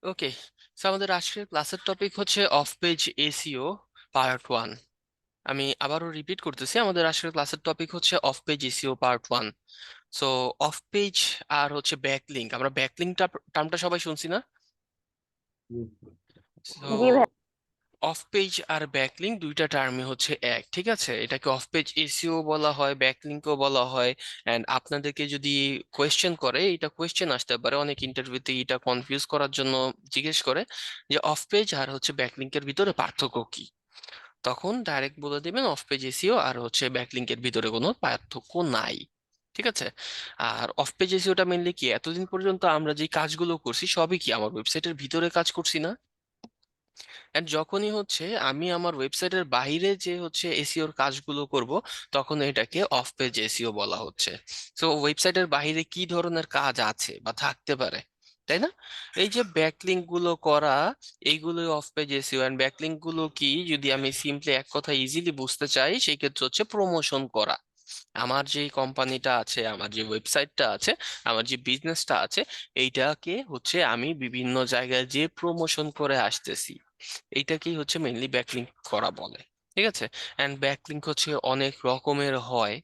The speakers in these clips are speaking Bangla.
ওকে, আমাদের আজকের ক্লাসের টপিক হচ্ছে অফ পেজ এসইও পার্ট 1। আমি আবারও রিপিট করতেছি, আমাদের আজকের ক্লাসের টপিক হচ্ছে off page SEO part 1। So off page আর হচ্ছে ব্যাকলিঙ্ক, আমরা ব্যাকলিঙ্ক টার্মটা সবাই শুনছি না? সো জি ভাই। অফ পেজ আর ব্যাকলিঙ্ক দুইটা টার্মই হচ্ছে এক, ঠিক আছে? এটাকে অফ পেজ এসইও বলা হয়, ব্যাকলিঙ্কও বলা হয়। অ্যান্ড আপনাদেরকে যদি কোয়েশ্চেন করে, এটা কোয়েশ্চেন আসতে পারে অনেক ইন্টারভিউতে, এটা কনফিউজ করার জন্য জিজ্ঞেস করে যে অফ পেজ আর হচ্ছে ব্যাকলিঙ্কের ভিতরে পার্থক্য কি। তখন ডাইরেক্ট বলে দিবেন অফ পেজ এসইও আর হচ্ছে ব্যাকলিঙ্কের ভিতরে কোনো পার্থক্য নাই। ঠিক আছে? আর অফ পেজ এসইওটা মেনলি কি, এতদিন পর্যন্ত আমরা যে কাজগুলো করছি সবই কি আমার ওয়েবসাইটের ভিতরে কাজ করছি না? এন্ড যখনই হচ্ছে আমি আমার ওয়েবসাইটের বাইরে যে হচ্ছে এসইওর কাজগুলো করব, তখন এটাকে অফ পেজ এসইও বলা হচ্ছে। তো ওয়েবসাইটের বাইরে কি ধরনের কাজ আছে বা থাকতে পারে, তাই না? এই যে ব্যাকলিঙ্ক গুলো করা, এইগুলোই off page SEO. And backlink গুলো কি, যদি আমি সিম্পলি এক কথা ইজিলি বুঝতে চাই, সেই ক্ষেত্রে হচ্ছে প্রমোশন করা। আমার যে কোম্পানিটা আছে, আমার যে ওয়েবসাইটটা আছে, আমার যে বিজনেসটা আছে, এইটাকে হচ্ছে আমি বিভিন্ন জায়গায় যে প্রমোশন করে আসতেছি, এইটাকেই হচ্ছে মেইনলি ব্যাকলিঙ্ক করা বলে। ঠিক আছে? এন্ড ব্যাকলিঙ্ক হচ্ছে অনেক রকমের হয়।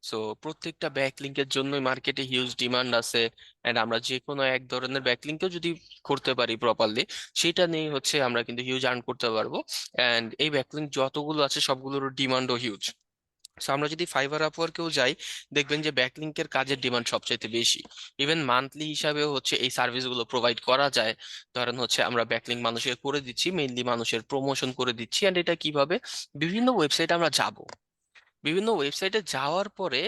সো প্রত্যেকটা ব্যাকলিঙ্কের জন্যই মার্কেটে হিউজ ডিমান্ড আছে। এন্ড আমরা যে কোনো এক ধরনের ব্যাকলিঙ্কও যদি করতে পারি প্রপারলি, সেটা নিয়ে হচ্ছে আমরা কিন্তু হিউজ আর্ন করতে পারবো। এন্ড এই ব্যাকলিঙ্ক যতগুলো আছে সবগুলোর ডিমান্ডও হিউজ। সো আমরা যদি ফাইবার আপওয়ার্কেও যাই, দেখবেন যে ব্যাকলিংকের কাজের ডিমান্ড সবচাইতে বেশি। ইভেন মান্থলি হিসাবেও হচ্ছে এই সার্ভিসগুলো প্রোভাইড করা যায়। ধরেন হচ্ছে আমরা ব্যাকলিংক মানুষের করে দিচ্ছি, মেইনলি মানুষের প্রমোশন করে দিচ্ছি। এন্ড এটা কিভাবে, বিভিন্ন ওয়েবসাইটে আমরা যাব, বিভিন্ন ওয়েবসাইটে যাওয়ার পরে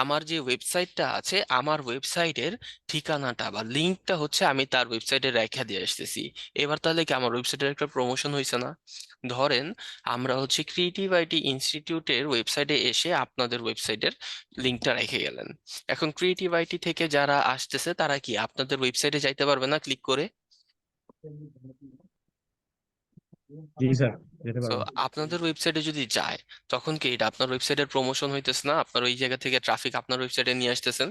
আমার যে ওয়েবসাইটটা আছে, আমার ওয়েবসাইটের ঠিকানাটা বা লিঙ্কটা হচ্ছে আমি তার ওয়েবসাইটে রেখে দিয়ে আসতেছি। এবার তাহলে কি আমার ওয়েবসাইটের একটা প্রমোশন হয়েছে না? ধরেন আমরা হচ্ছে ক্রিয়েটিভ আইটি ইনস্টিটিউটের ওয়েবসাইটে এসে আপনাদের ওয়েবসাইটের লিঙ্কটা রেখে গেলেন। এখন ক্রিয়েটিভ আইটি থেকে যারা আসতেছে তারা কি আপনাদের ওয়েবসাইটে যাইতে পারবে না ক্লিক করে? জি স্যার, যেতে তো পারবো। আপনাদের ওয়েবসাইটে যদি যায়, তখন কি এটা আপনার ওয়েবসাইটের প্রমোশন হইতেছে না? আপনার ওই জায়গা থেকে ট্রাফিক আপনার ওয়েবসাইটে নিয়ে আসতেছেন।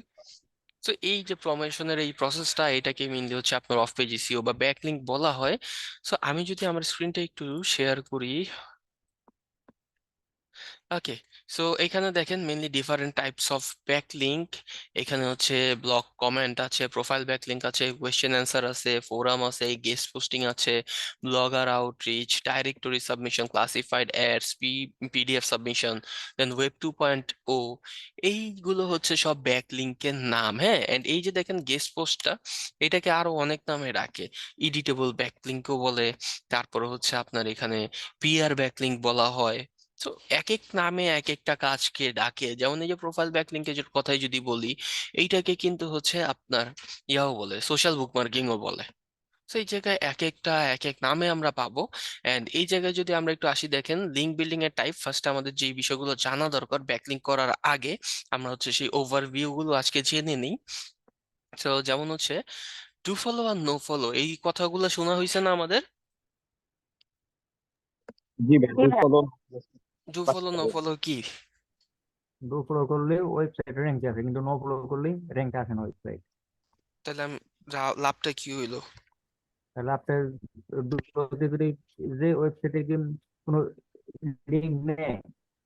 তো এই যে প্রমোশনের এই প্রসেসটা, এটাকে মেইনলি হচ্ছে আপনার অফ পেজ এসইও বা ব্যাকলিংক বলা হয়। সো আমি যদি আমার স্ক্রিনটা একটু শেয়ার করি। ওকে, সো এখানে দেখেন mainly different types of backlink. এখানে হচ্ছে ব্লগ কমেন্ট আছে, প্রোফাইল ব্যাকলিংক আছে, কোয়েশ্চেন অ্যান্সার আছে, ফোরাম আছে, গেস্ট পোস্টিং আছে, blogger outreach, directory submission, classified ads, PDF submission, then web 2.0। এইগুলো হচ্ছে সব ব্যাকলিংকের নাম, হ্যাঁ। এন্ড এই যে দেখেন গেস্ট পোস্টটা, এটাকে আরো অনেক নামে ডাকে। এডিটেবল ব্যাকলিংকও বলে, তারপরে হচ্ছে আপনার এখানে পিআর ব্যাকলিংক বলা হয়। তো এক এক নামে এক একটা কাজকে ডাকে। যেমন এই যে প্রোফাইল ব্যাকলিংকের কথাই যদি বলি, এইটাকে কিন্তু হচ্ছে আপনার ইয়াও বলে, সোশ্যাল বুকমার্কিংও বলে। তো এই জায়গায় এক একটা এক এক নামে আমরা পাবো। এন্ড এই জায়গায় যদি আমরা একটু আসি, দেখেন লিঙ্ক বিল্ডিং এর টাইপ, ফার্স্ট আমাদের যে বিষয়গুলো জানা দরকার ব্যাকলিংক করার আগে, আমরা হচ্ছে সেই ওভারভিউ গুলো আজকে জেনে নিই। তো যেমন হচ্ছে ডু ফলো আর নো ফলো, এই কথাগুলো শোনা হয়েছে না আমাদের? জি ভাই, জি ভাই। ডু ফলো নো ফলো কি? ডু ফলো করলে ওয়েবসাইট র্যাঙ্ক আসে, কিন্তু নো ফলো করলে র্যাঙ্ক আসে না ওয়েবসাইট। তাহলে লাভটা কি হইলো? তাহলে আপনার যদি যে ওয়েবসাইটে কোনো লিঙ্ক নেই,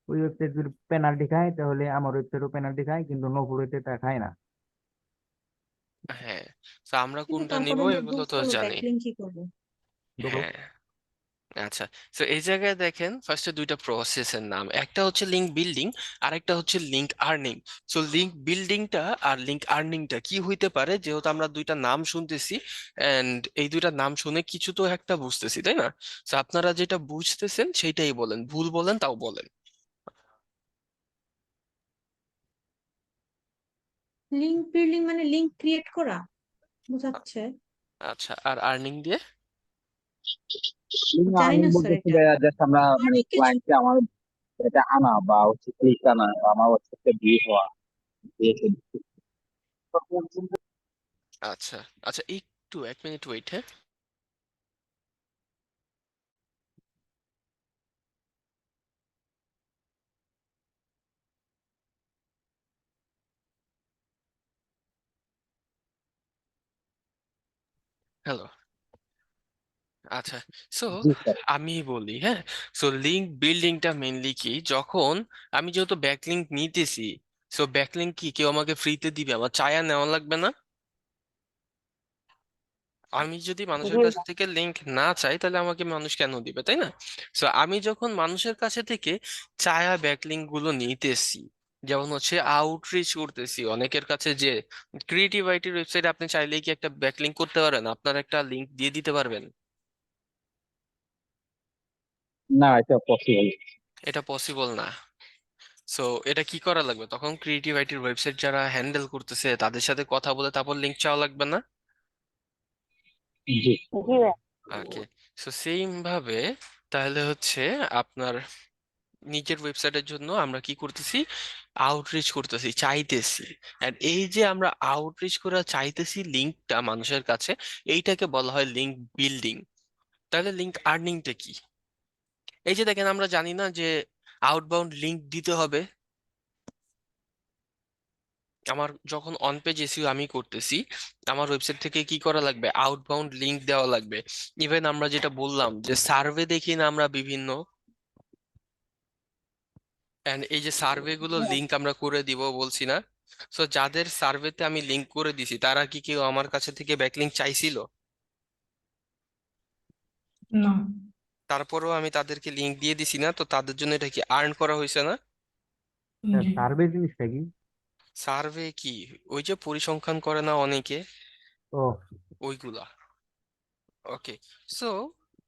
ওই ওয়েবসাইট যদি পেনাল্টি খায়, তাহলে আমার ওয়েবসাইটও পেনাল্টি খায়, কিন্তু নো ফলোতে তা খায় না। হ্যাঁ, তো আমরা কিন্তু কোনটা নিব তারপরে যে ডু এগুলো তো ফলো জানি। ব্যাকলিংক কি করবো? Do follow. হ্যাঁ, আচ্ছা। তো এই জায়গায় দেখেন ফার্স্টে দুইটা প্রসেসের নাম, একটা হচ্ছে লিঙ্ক বিল্ডিং, আর একটা হচ্ছে লিঙ্ক আর্নিং। সো লিঙ্ক বিল্ডিংটা আর লিঙ্ক আর্নিংটা কি হইতে পারে, যেহেতু আমরা দুইটা নাম শুনতেছি, এন্ড এই দুইটা নাম শুনে কিছু তো একটা বুঝতেছি, তাই না? তো আপনারা যেটা বুঝতেছেন সেইটাই বলেন, ভুল বলেন তাও বলেন। লিংক বিল্ডিং মানে লিংক ক্রিয়েট করা বোঝাচ্ছে। আচ্ছা, আর আর্নিং দিয়ে? জানি আমি না স্যার বলতেছি এটা। ভাইয়া, জাস্ট আমরা মানে অনেক কিছু। ক্লায়েন্টকে আমার এটা আনা বা হচ্ছে ক্লিক আনা বা আমার হচ্ছে ভিউ হওয়া দিয়েছে। আচ্ছা, আচ্ছা, একটু 1 মিনিট ওয়েট, হ্যাঁ। হ্যালো। আচ্ছা, সো জি স্যার। আমি বলি, হ্যাঁ। সো লিঙ্ক বিল্ডিংটা মেনলি কি, যখন আমি যেহেতু ব্যাকলিঙ্ক নিতেছি, সো ব্যাকলিঙ্ক কি কেউ আমাকে ফ্রিতে দিবে? আমার চায়া নেওয়া লাগবে না? আমি যদি মানুষের জি কাছ থেকে লিংক না চাই, তাহলে আমাকে মানুষ কেন দিবে, তাই না? সো আমি যখন মানুষের কাছে থেকে চায়া ব্যাকলিঙ্ক গুলো নিতেছি, যেমন হচ্ছে আউটরিচ করতেছি অনেকের কাছে, যে ক্রিয়েটিভ আইটির ওয়েবসাইটে আপনি চাইলেই কি একটা ব্যাকলিঙ্ক করতে পারেন, আপনার একটা লিংক দিয়ে দিতে পারবেন? না, এটা পসিবল। এটা পসিবল না। সো এটা কি করা লাগবে তখন? ক্রিয়েটিভ আইটির ওয়েবসাইট যারা হ্যান্ডেল করতেছে তাদের সাথে কথা বলে তারপর লিংক চাওয়া লাগবে না? জি। জি ভাইয়া। ওকে। সো সেম ভাবে তাহলে হচ্ছে আপনার নিজের ওয়েবসাইটের জন্য আমরা কি করতেছি? আউটরিচ করতেছি, চাইতেছি। এন্ড এই যে আমরা আউটরিচ করে চাইতেছি লিঙ্কটা মানুষের কাছে, এইটাকে বলা হয় লিঙ্ক বিল্ডিং। তাহলে লিঙ্ক আর্নিংটা কি? এই যে দেখেন, আমরা জানি না যে আউটবাউন্ড লিঙ্ক দিতে হবে। আমার যখন অন পেজ এসইও আমি করতেছি, আমার ওয়েবসাইট থেকে কি করা লাগবে? আউটবাউন্ড লিংক দেওয়া লাগবে। ইভেন আমরা যেটা বললাম যে সার্ভে দেখি না আমরা বিভিন্ন, এন্ড এই যে সার্ভে গুলো লিংক আমরা করে দিব বলছি না? সো যাদের সার্ভেতে আমি লিংক করে দিছি, তারা কি কেউ আমার কাছে থেকে ব্যাকলিংক চাইছিল? না। তারপরেও আমি তাদেরকে লিংক দিয়ে দিছি না, তো তাদের জন্য এটা কি আর্ন করা হয়েছে না? জি সার্ভে জিনিসটা কি? সার্ভে কি? ওই যে পরিসংখ্যান করে না অনেকে, ও ওইগুলা। ওকে। সো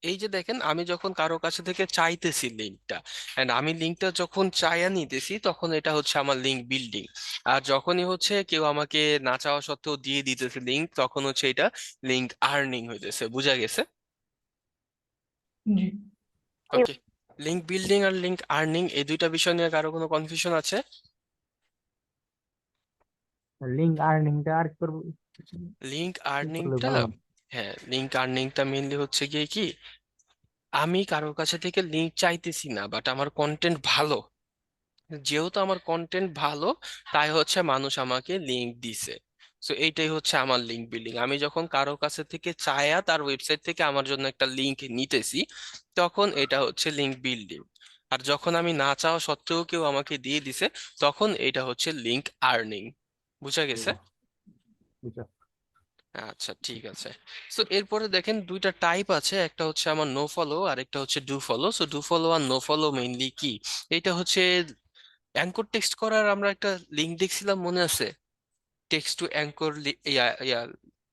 এই যে দেখেন, আমি যখন কারো কাছে থেকে চাইতেছি লিঙ্কটা, এন্ড আমি লিঙ্কটা যখন চাইয়া নিতেছি, তখন এটা হচ্ছে আমার লিঙ্ক বিল্ডিং। আর যখনই হচ্ছে কেউ আমাকে না চাওয়া সত্ত্বেও দিয়ে দিতেছে লিঙ্ক, তখন হচ্ছে এটা লিঙ্ক আর্নিং হইতেছে। বুঝা গেছে? জি। ওকে। লিঙ্ক বিল্ডিং আর লিঙ্ক আর্নিং, এই দুইটা বিষয় নিয়ে কারো কোনো কনফিউশন আছে? লিঙ্ক আর্নিংটা আর কি করবো, লিঙ্ক কি করলে আর্নিংটা, ভালো হয়? হ্যাঁ, লিঙ্ক আর্নিংটা মেনলি হচ্ছে গিয়ে কি, আমি কারোর কাছে থেকে লিঙ্ক চাইতেছি না, বাট আমার কন্টেন্ট ভালো। যেহেতু আমার কন্টেন্ট ভালো, তাই হচ্ছে মানুষ আমাকে লিংক দিছে। সো এইটাই হচ্ছে আমার লিংক বিল্ডিং। আমি যখন কারো কাছে থেকে চায়া তার ওয়েবসাইট থেকে আমার জন্য একটা লিংক নিতেছি, তখন এটা হচ্ছে লিংক বিল্ডিং। আর যখন আমি না চাওয়া সত্ত্বেও কেউ আমাকে দিয়ে দিছে, তখন এটা হচ্ছে লিংক আর্নিং। বুঝা গেছে? ও, বুঝছো? আচ্ছা, ঠিক আছে। সো এরপরে দেখেন দুইটা টাইপ আছে, একটা হচ্ছে আমার নো ফলো আর একটা হচ্ছে do follow. So do follow আর নো ফলো মেইনলি কি? এটা হচ্ছে অ্যাঙ্কর টেক্সট করার আমরা একটা লিঙ্ক দেখছিলাম, মনে আছে? টেক্সট টু অ্যাঙ্কর, ইয়া ইয়া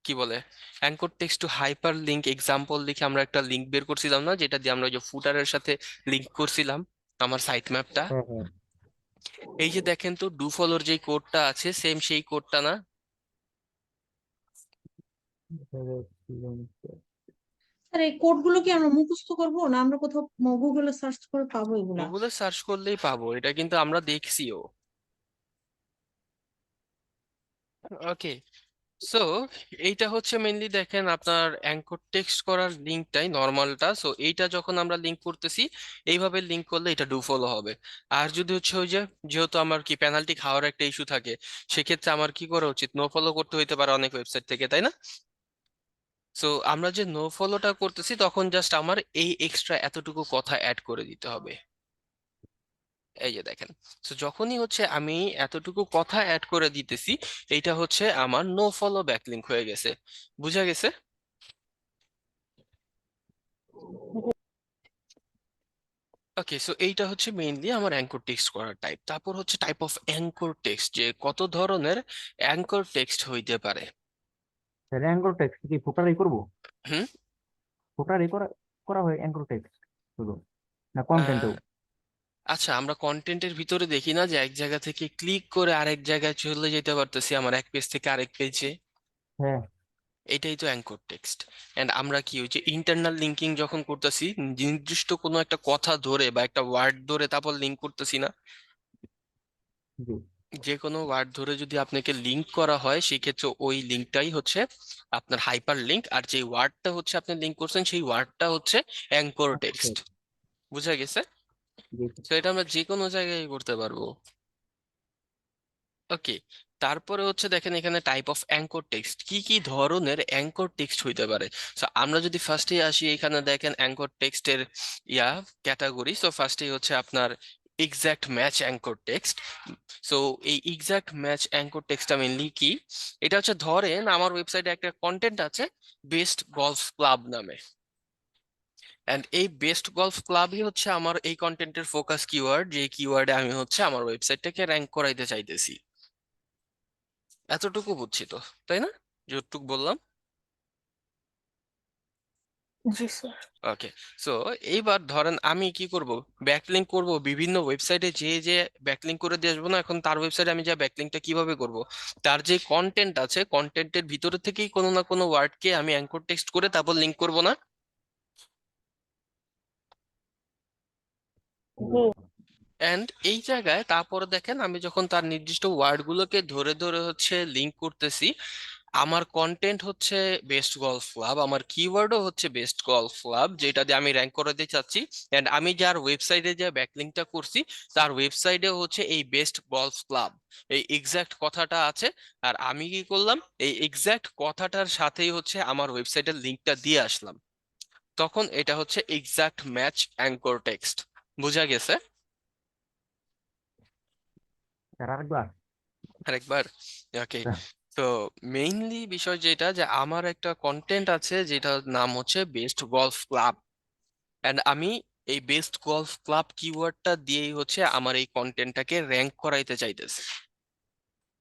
কি বলে, anchor text to hyper link example লিখে আমরা একটা লিঙ্ক বের করছিলাম না, যেটা দিয়ে আমরা ওই যে ফুটারের সাথে লিঙ্ক করছিলাম আমার সাইট ম্যাপটা। হ্যাঁ হ্যাঁ। এই যে দেখেন তো, ডু ফলোর যে কোডটা আছে, সেম সেই কোডটা না? স্যার এই কোড গুলো কি আমরা মুখস্থ করবো, না আমরা কোথাও গুগলে সার্চ করে পাবো এগুলা? গুগলে সার্চ করলেই পাবো, এটা কিন্তু আমরা দেখছিও। ওকে। সো এইটা হচ্ছে মেনলি দেখেন আপনার অ্যাঙ্কর টেক্সট করার লিঙ্কটাই নর্মালটা। সো এইটা যখন আমরা লিঙ্ক করতেছি, এইভাবে লিঙ্ক করলে এটা ডু ফলো হবে। আর যদি হচ্ছে ওই যে, যেহেতু আমার কি পেনাল্টি খাওয়ার একটা ইস্যু থাকে, সেক্ষেত্রে আমার কি করা উচিত? নো ফলো করতে হইতে পারে অনেক ওয়েবসাইট থেকে, তাই না? সো আমরা যে নো ফলোটা করতেছি, তখন জাস্ট আমার এই এক্সট্রা এতটুকু কথা অ্যাড করে দিতে হবে। এই যে দেখেন, তো যখনই হচ্ছে আমি এতটুকু কথা অ্যাড করে দিতেছি, এইটা হচ্ছে আমার নো ফলো ব্যাকলিংক হয়ে গেছে। বুঝা গেছে? ওকে। সো এইটা হচ্ছে মেইনলি আমার অ্যাঙ্কর টেক্সট করার টাইপ। তারপর হচ্ছে টাইপ অফ অ্যাঙ্কর টেক্সট, যে কত ধরনের অ্যাঙ্কর টেক্সট হইতে পারে। অ্যাঙ্কর টেক্সট কি ফুটারই করবো? হুম। ফুটারই করা করা হয় অ্যাঙ্কর টেক্সট শুধু, না আহ, কন্টেন্টও? আচ্ছা, আমরা কন্টেন্টের ভিতরে দেখি না যে এক জায়গা থেকে ক্লিক করে আরেক জায়গায় চলে যেতে পারতেছি, আমার এক পেজ থেকে আরেক পেজে? হ্যাঁ। এটাই তো অ্যাঙ্কর টেক্সট। এন্ড আমরা কি ওই যে ইন্টারনাল লিঙ্কিং যখন করতেছি, নির্দিষ্ট কোনো একটা কথা ধরে বা একটা ওয়ার্ড ধরে তারপর লিঙ্ক করতেছি না? জি। যে কোনো ওয়ার্ড ধরে যদি আপনাকে লিংক করা হয়, সেই ক্ষেত্রে ওই লিঙ্কটাই হচ্ছে আপনার হাইপার লিঙ্ক, আর যে ওয়ার্ডটা হচ্ছে আপনি লিঙ্ক করছেন, সেই ওয়ার্ডটা হচ্ছে অ্যাঙ্কর অ্যাঙ্কর টেক্সট। টেক্সট। বুঝা গেছে? জি। তো এটা আমরা যে কোনো জায়গায় করতে পারবো। ওকে। তারপরে হচ্ছে দেখেন এখানে টাইপ অফ অ্যাঙ্কর টেক্সট, কি কি ধরনের অ্যাঙ্কর টেক্সট হইতে পারে। সো আমরা যদি ফার্স্টে আসি, এখানে দেখেন অ্যাঙ্কর টেক্সটের ক্যাটাগরি। সো ফার্স্টে হচ্ছে আপনার exact match anchor text. So এই এক্সাক্ট ম্যাচ অ্যাঙ্কর টেক্সটটা মেনলি কি, এটা হচ্ছে ধরেন আমার ওয়েবসাইটে একটা কন্টেন্ট আছে বেস্ট গলফ ক্লাব নামে, এন্ড এই বেস্ট গলফ ক্লাবই হচ্ছে আমার এই কন্টেন্টের ফোকাস কিওয়ার্ড, যে কিওয়ার্ডে আমি হচ্ছে আমার ওয়েবসাইটটাকে র্যাঙ্ক করাইতে চাইতেছি। এতটুকু বুঝছি তো, তাই না, যতটুকু বললাম? জি স্যার। ওকে। সো এইবার ধরেন আমি কি করব, ব্যাকলিঙ্ক করব বিভিন্ন ওয়েবসাইটে, যে যে ব্যাকলিঙ্ক করে দিয়ে আসবো না, এখন তার ওয়েবসাইটে আমি যা ব্যাকলিঙ্কটা কিভাবে করব, তার যে কন্টেন্ট আছে কন্টেন্টের ভিতরে থেকেই কোনো না কোনো ওয়ার্ডকে আমি অ্যাঙ্কর টেক্সট করে তারপর লিঙ্ক করব না? জি। এন্ড এই জায়গায় তারপরে দেখেন আমি যখন তার নির্দিষ্ট ওয়ার্ডগুলোকে ধরে ধরে হচ্ছে লিঙ্ক করতেছি, আমার কন্টেন্ট হচ্ছে বেস্ট গলফ ক্লাব, আমার কিওয়ার্ডও হচ্ছে বেস্ট গলফ ক্লাব, যেটা দিয়ে আমি র্যাঙ্ক করাতে চাচ্ছি। এন্ড আমি যার ওয়েবসাইটে যে ব্যাকলিঙ্কটা করছি, তার ওয়েবসাইটে হচ্ছে এই বেস্ট গলফ ক্লাব, এই এক্সাক্ট কথাটা আছে। আর আমি কি করলাম, এই এক্সাক্ট কথাটার সাথেই হচ্ছে আমার ওয়েবসাইটের লিঙ্কটা দিয়ে আসলাম। তখন এটা হচ্ছে এক্সাক্ট ম্যাচ অ্যাঙ্কর টেক্সট। বুঝা গেছে? স্যার আরেকবার। আরেকবার? ওকে। হ্যাঁ, তো মেইনলি বিষয় যেটা, যে আমার একটা কন্টেন্ট আছে যেটার নাম হচ্ছে বেস্ট গলফ ক্লাব, এন্ড আমি এই বেস্ট গলফ ক্লাব কিওয়ার্ডটা দিয়েই হচ্ছে আমার এই কন্টেন্টটাকে র্যাঙ্ক করাইতে চাইতেছি।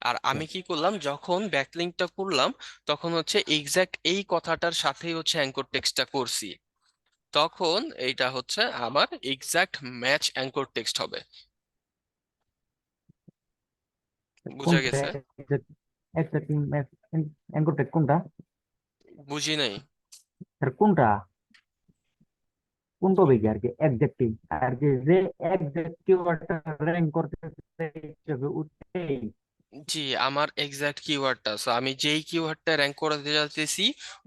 আর আমি কি করলাম, যখন ব্যাকলিংকটা করলাম তখন হচ্ছে এক্সাক্ট এই কথাটার সাথেই হচ্ছে অ্যাঙ্কর টেক্সটটা করছি, তখন এইটা হচ্ছে আমার এক্সাক্ট ম্যাচ অ্যাঙ্কর টেক্সট হবে। বুঝা কোনটা গেছে? এক্সাক্টলি ম্যাচ অ্যাঙ্কর টেক্সট কোনটা? বুঝি নাই। স্যার কোনটা কোন টপিকে আর কি এক্সাক্টলি আর কি যে এক্সাক্ট কিওয়ার্ডটা র্যাঙ্ক করতে ওটাই। জি, আমার এক্সাক্ট কিওয়ার্ডটা, সো আমি যেই কিওয়ার্ডটা র্যাঙ্ক করাতে যাচ্ছি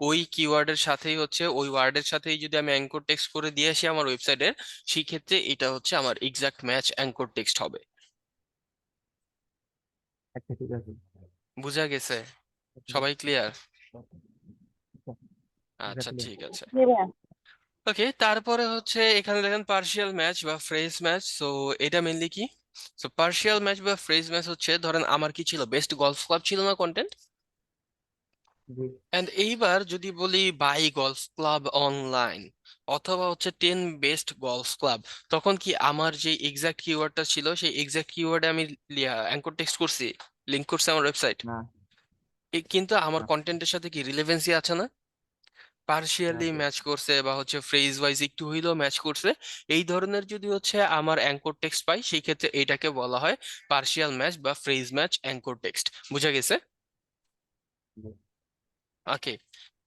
ওই কিওয়ার্ডের সাথেই হচ্ছে, ওই ওয়ার্ডের সাথেই যদি আমি অ্যাঙ্কর টেক্সট করে দিয়ে আসি আমার ওয়েবসাইটের, সেই ক্ষেত্রে এটা হচ্ছে আমার এক্সাক্ট ম্যাচ অ্যাঙ্কর টেক্সট হবে। আচ্ছা ঠিক আছে। বুঝা গেছে? সবাই ক্লিয়ার? আচ্ছা Exactly. ঠিক আছে। জি ভাইয়া। ওকে, তারপরে হচ্ছে এখানে দেখেন পার্শিয়াল ম্যাচ বা ফ্রেজ ম্যাচ। সো এটা মেনলি কি, সো পার্শিয়াল ম্যাচ বা ফ্রেজ ম্যাচ হচ্ছে ধরেন আমার কি ছিল, বেস্ট গলফ ক্লাব ছিল না কন্টেন্ট, জি এন্ড এইবার যদি বলি বাই গলফ ক্লাব অনলাইন, অথবা হচ্ছে 10 বেস্ট গলফ ক্লাব, তখন কি আমার যে এক্সাক্ট কিওয়ার্ডটা ছিল সেই এক্সাক্ট কিওয়ার্ডে আমি অ্যাঙ্কর টেক্সট করছি, লিংক করছি আমার ওয়েবসাইট, না কিন্তু আমার না কন্টেন্টের সাথে কি রিলেভেন্সি আছে না? না পার্শিয়ালি স্যার। ম্যাচ করছে বা হচ্ছে ফ্রেজ ওয়াইজ একটু হইলেও ম্যাচ করছে, এই ধরনের যদি হচ্ছে আমার অ্যাঙ্কর টেক্সট পাই, সেই ক্ষেত্রে এটাকে বলা হয় পার্শিয়াল ম্যাচ বা ফ্রেজ ম্যাচ অ্যাঙ্কর টেক্সট। বুঝা গেছে? জি ওকে।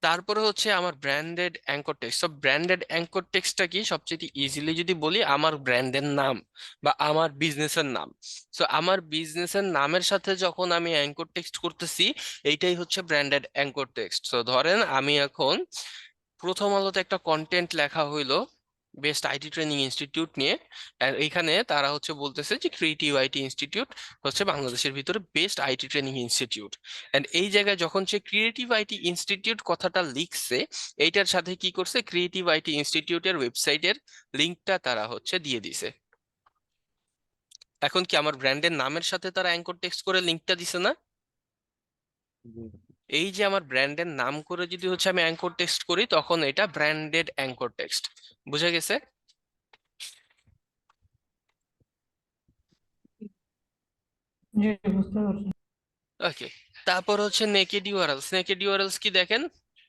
তারপরে হচ্ছে আমার ব্র্যান্ডেড অ্যাঙ্কর টেক্সট। সব ব্র্যান্ডেড অ্যাঙ্কর টেক্সটটা কি, সবচেয়ে ইজিলি যদি বলি, আমার ব্র্যান্ডের নাম বা আমার বিজনেসের নাম। সো আমার বিজনেসের নামের সাথে যখন আমি অ্যাঙ্কর টেক্সট করতেছি, এইটাই হচ্ছে ব্র্যান্ডেড অ্যাঙ্কর টেক্সট। সো ধরেন আমি এখন প্রথম আলোতে একটা কন্টেন্ট লেখা হইলো বেস্ট আইটি ট্রেনিং ইনস্টিটিউট নিয়ে, আর এইখানে তারা হচ্ছে বলতেছে যে ক্রিয়েটিভ আইটি ইনস্টিটিউট হচ্ছে বাংলাদেশের ভিতরে best IT training institute. And এই জায়গায় যখন সে ক্রিয়েটিভ আইটি ইনস্টিটিউট কথাটা লিখছে, এইটার সাথে কি করছে, ক্রিয়েটিভ আইটি ইনস্টিটিউটের ওয়েবসাইটের লিঙ্কটা তারা হচ্ছে দিয়ে দিছে। এখন কি আমার ব্র্যান্ডের নামের সাথে তারা অ্যাঙ্কর টেক্সট করে লিঙ্কটা দিছে না? জি এই যে আমার ব্র্যান্ডের নাম করে যদি হচ্ছে আমি অ্যাঙ্কর টেক্সট করি, তখন এটা ব্র্যান্ডেড অ্যাঙ্কর টেক্সট। বুঝা গেছে? জি বুঝতে পারছি। ওকে। তারপর হচ্ছে নেকেড ইউআরএলস। নেকেড ইউআরএলস কি দেখেন,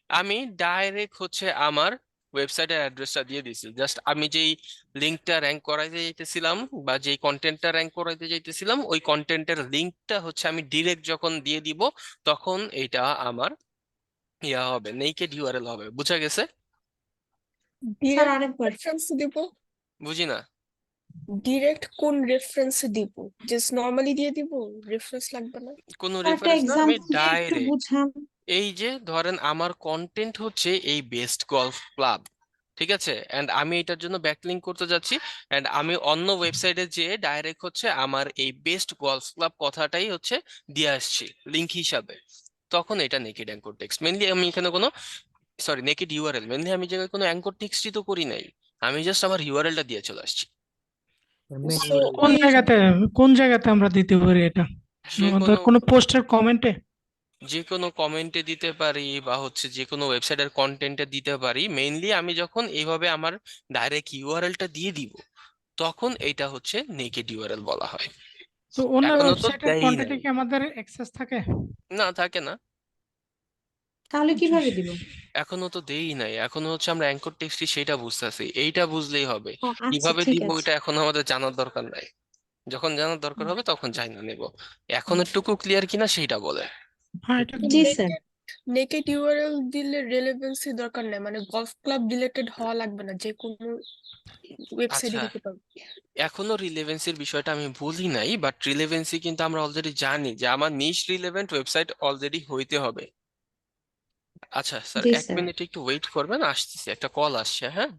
আমি ডাইরেক্ট হচ্ছে আমার ওয়েবসাইটের অ্যাড্রেসটা দিয়ে দিছি, জাস্ট আমি যেই লিঙ্কটা র্যাঙ্ক করাইতে যাইতেছিলাম বা যেই কন্টেন্টটা র্যাঙ্ক করাইতে যাইতেছিলাম, ওই কন্টেন্টের লিঙ্কটা হচ্ছে আমি ডিরেক্ট যখন দিয়ে দিব, তখন এটা আমার হবে, নেকেড ইউআরএল হবে। বুঝা গেছে? স্যার ডিরেক্ট আরেকবার। রেফারেন্স দিব? বুঝি না। ডিরেক্ট কোন রেফারেন্স দিব? জাস্ট নরমালি দিয়ে দিব, রেফারেন্স লাগবে না? কোনো স্যার একটা রেফারেন্স না, আমি এক্সাম্পল দিয়ে একটু ডাইরেক্ট বুঝান। এই যে ধরেন আমার কন্টেন্ট হচ্ছে এই বেস্ট গলফ ক্লাব, ঠিক আছে, এন্ড আমি এটার জন্য ব্যাকলিঙ্ক করতে যাচ্ছি, এন্ড আমি অন্য ওয়েবসাইটে যেয়ে ডাইরেক্ট হচ্ছে আমার এই বেস্ট গলফ ক্লাব কথাটাই হচ্ছে দিয়ে আসছি লিঙ্ক হিসাবে, তখন এটা নেকেড অ্যাঙ্কর টেক্সট। মেনলি আমি এখানে কোনো, সরি, নেকেড ইউআরএল, মেনলি আমি জায়গায় কোনো অ্যাঙ্কর টেক্সটই তো করি নাই, আমি জাস্ট আমার ইউআরএলটা দিয়ে চলে আসছি। মেন So ইউআরএল কোন এই জায়গাতে কোন জায়গাতে আমরা দিতে পারি এটা? যে আমাদের কোনো কোনো পোস্টের কমেন্টে? যে কোনো কমেন্টে দিতে পারি, বা হচ্ছে যে কোনো ওয়েবসাইটের কন্টেন্টে দিতে পারি। মেইনলি আমি যখন এইভাবে আমার ডাইরেক্ট ইউআরএলটা দিয়ে দিব, তখন এটা হচ্ছে নেকেড ইউআরএল বলা হয়। তো অন্য এখনো তো ওয়েবসাইটের দেই কন্টেন্টে নাই। কি আমাদের অ্যাক্সেস থাকে? না, থাকে না। তাহলে কিভাবে দিব? এখনো তো দেই নাই, এখনো হচ্ছে আমরা অ্যাঙ্কর টেক্সটই সেটা বুঝতেছি, এইটা বুঝলেই হবে। ও আচ্ছা, কিভাবে ঠিক দিব আছে। এটা এখন আমাদের জানার দরকার নাই, যখন জানার দরকার হবে তখন জানা নেব। এখন একটুকু ক্লিয়ার কিনা সেইটা বলে। হ্যাঁ, এটা জি clear। স্যার। নেকেড ইউআরএল দিলে রেলেভেন্সি দরকার নাই, মানে গলফ ক্লাব রিলেটেড হওয়া লাগবে না, যে কোনো ওয়েবসাইটে আচ্ছা, দিতে পারবো। এখনো রিলেভেন্সির বিষয়টা আমি বলি নাই, বাট রিলেভেন্সি কিন্তু আমরা অলরেডি জানি যে আমার নিশ রিলেভেন্ট ওয়েবসাইট অলরেডি হইতে হবে। আচ্ছা স্যার, জি এক স্যার। মিনিট একটু ওয়েট করবেন, আসতেছি, একটা কল আসছে, হ্যাঁ।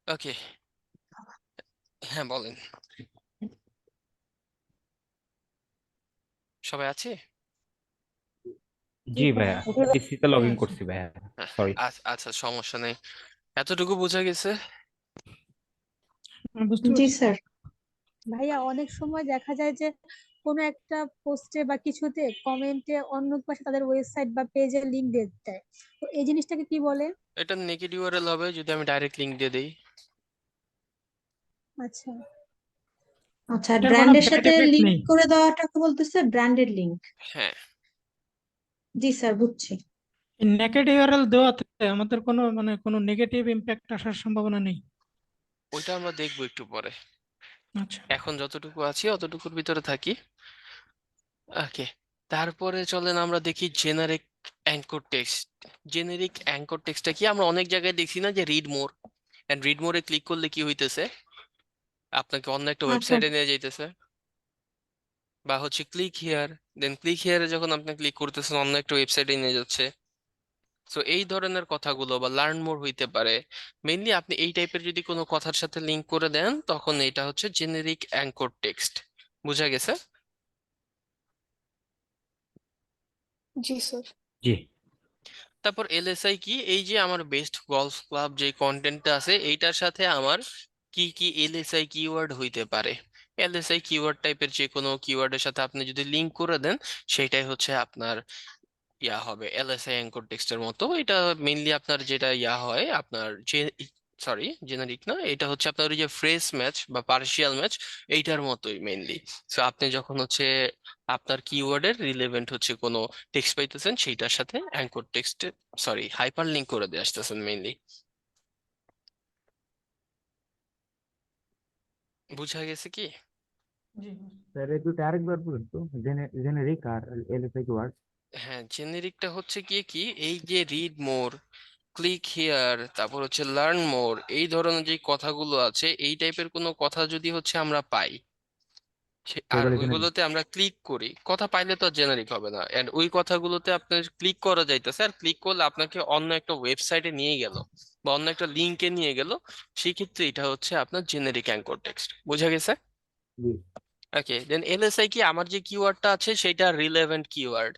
ওকে, হ্যাঁ বলেন। সবাই আছে? জি ভাইয়া, পিসিতে লগ ইন করছি ভাইয়া, হ্যাঁ, সরি। আচ্ছা আচ্ছা, সমস্যা নেই, এতটুকু বোঝা গেছে। বুঝতে জি পারছি। স্যার। ভাইয়া অনেক সময় দেখা যায় যে কোনো একটা পোস্টে বা কিছুতে কমেন্টে অন্য পাশে তাদের ওয়েবসাইট বা পেজের লিংক দিয়ে দেয়, তো এই জিনিসটাকে কি বলে? এটা নেগেটিভ ইউআরএল হবে যদি আমি ডাইরেক্ট লিংক দিয়ে দেই। আচ্ছা। আচ্ছা, এটার কোনো ব্র্যান্ডের ব্যাড সাথে এফেক্ট লিংক নেই? করে দেওয়াটাকে বলতেছে ব্র্যান্ডেড লিংক। হ্যাঁ, জি স্যার, বুঝছি। নেকেড ইউআরএল দেওয়াতে আমাদের কোনো কোনো নেগেটিভ ইম্প্যাক্ট আসার সম্ভাবনা নেই? ওইটা আমরা দেখবো একটু পরে। আচ্ছা। এখন যতটুকু আছি অতটুকুর ভিতরে থাকি। ওকে, তারপরে চলেন আমরা দেখি generic anchor text. Generic anchor টেক্সটটা কি, আমরা অনেক জায়গায় দেখছি না যে রিড মোর, এন্ড রিড মোরে ক্লিক করলে কি হইতেছে, আপনাকে অন্য একটা আচ্ছা। ওয়েবসাইটে নিয়ে যাইতেছে। বা হচ্ছে ক্লিক হিয়ার, দেন ক্লিক হিয়ারে যখন আপনি ক্লিক করতেছেন অন্য একটা ওয়েবসাইটে নিয়ে যাচ্ছে। সো এই ধরনের কথাগুলো বা লার্ন মোর হইতে পারে। মেইনলি আপনি এই টাইপের যদি কোনো কথার সাথে লিংক করে দেন, তখন এটা হচ্ছে জেনেরিক অ্যাঙ্কর টেক্সট। বুঝা গেছে? জি স্যার। জি তারপর এলএসআই কি, এই যে আমার বেস্ট গলফ ক্লাব যে কন্টেন্টটা আছে এইটার সাথে আমার কি কি এলএসআই কিওয়ার্ড হইতে পারে। এলএসআই কিওয়ার্ড টাইপের যে কোনো কিওয়ার্ডের সাথে আপনি যদি লিংক করে দেন, সেটাই হচ্ছে আপনার ইয়া হবে এলএসআই অ্যাঙ্কর টেক্সটের মতো। এটা মেইনলি আপনার যেটা ইয়া হয় আপনার যে, সরি জেনারিক না, এটা হচ্ছে আপনার ওই যে ফ্রেজ ম্যাচ বা পার্শিয়াল ম্যাচ, এইটার মতোই মেইনলি। সো আপনি যখন হচ্ছে আপনার কিওয়ার্ডের রিলেভেন্ট হচ্ছে কোনো টেক্সট পাইতেছেন, সেইটার সাথে অ্যাঙ্কর টেক্সটে, সরি হাইপার লিঙ্ক করে দিয়ে আসতেছেন মেইনলি। বুঝা গেছে কি? জি। স্যার এই দুটো আরেকবার বলুন তো, জেনেরিক আর এলএসআই ওয়ার্ড। হ্যাঁ, জেনেরিকটা হচ্ছে কি কি, এই যে রিড মোর, ক্লিক হিয়ার, তারপর হচ্ছে লার্ন মোর, এই ধরনের যে কথাগুলো আছে, এই টাইপের কোনো কথা যদি হচ্ছে আমরা পাই, আর সেগুলো জেনেরিক। ওইগুলোতে আমরা ক্লিক করি, কথা পাইলে তো জেনারিক হবে না, এন্ড ওই কথাগুলোতে আপনার ক্লিক করা যাইতেছে, আর ক্লিক করলে আপনাকে অন্য একটা ওয়েবসাইটে নিয়ে গেল বা অন্য একটা লিঙ্কে নিয়ে গেল, সেই ক্ষেত্রে এটা হচ্ছে আপনার জেনারিক অ্যাঙ্কর টেক্সট। বুঝা গেছে? জি। ওকে, দেন এলএসআই কি, আমার যে কিওয়ার্ডটা আছে সেটা রিলেভেন্ট কিওয়ার্ড।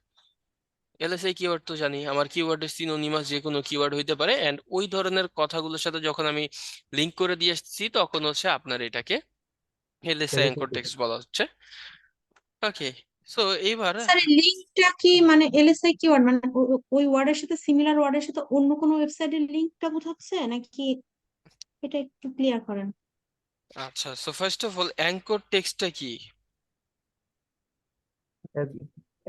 এলএসআই কিওয়ার্ড তো জানি, আমার কিওয়ার্ডের সিনোনিমাস যে কোনো কিওয়ার্ড হইতে পারে, এন্ড ওই ধরনের কথাগুলোর সাথে যখন আমি লিংক করে দিয়ে আসছি তখন হচ্ছে আপনার এটাকে এলএসআই অ্যাঙ্কর টেক্সট বলা হচ্ছে। ওকে, সো এইবার স্যার এই লিঙ্কটা কি মানে এলএসআই কিওয়ার্ড মানে ওই ওয়ার্ডের সাথে সিমিলার ওয়ার্ডের সাথে অন্য কোনো ওয়েবসাইটের লিঙ্কটা বোঝাচ্ছে নাকি, এটা একটু ক্লিয়ার করেন। আচ্ছা, so first of all anchor টেক্সটটা কি?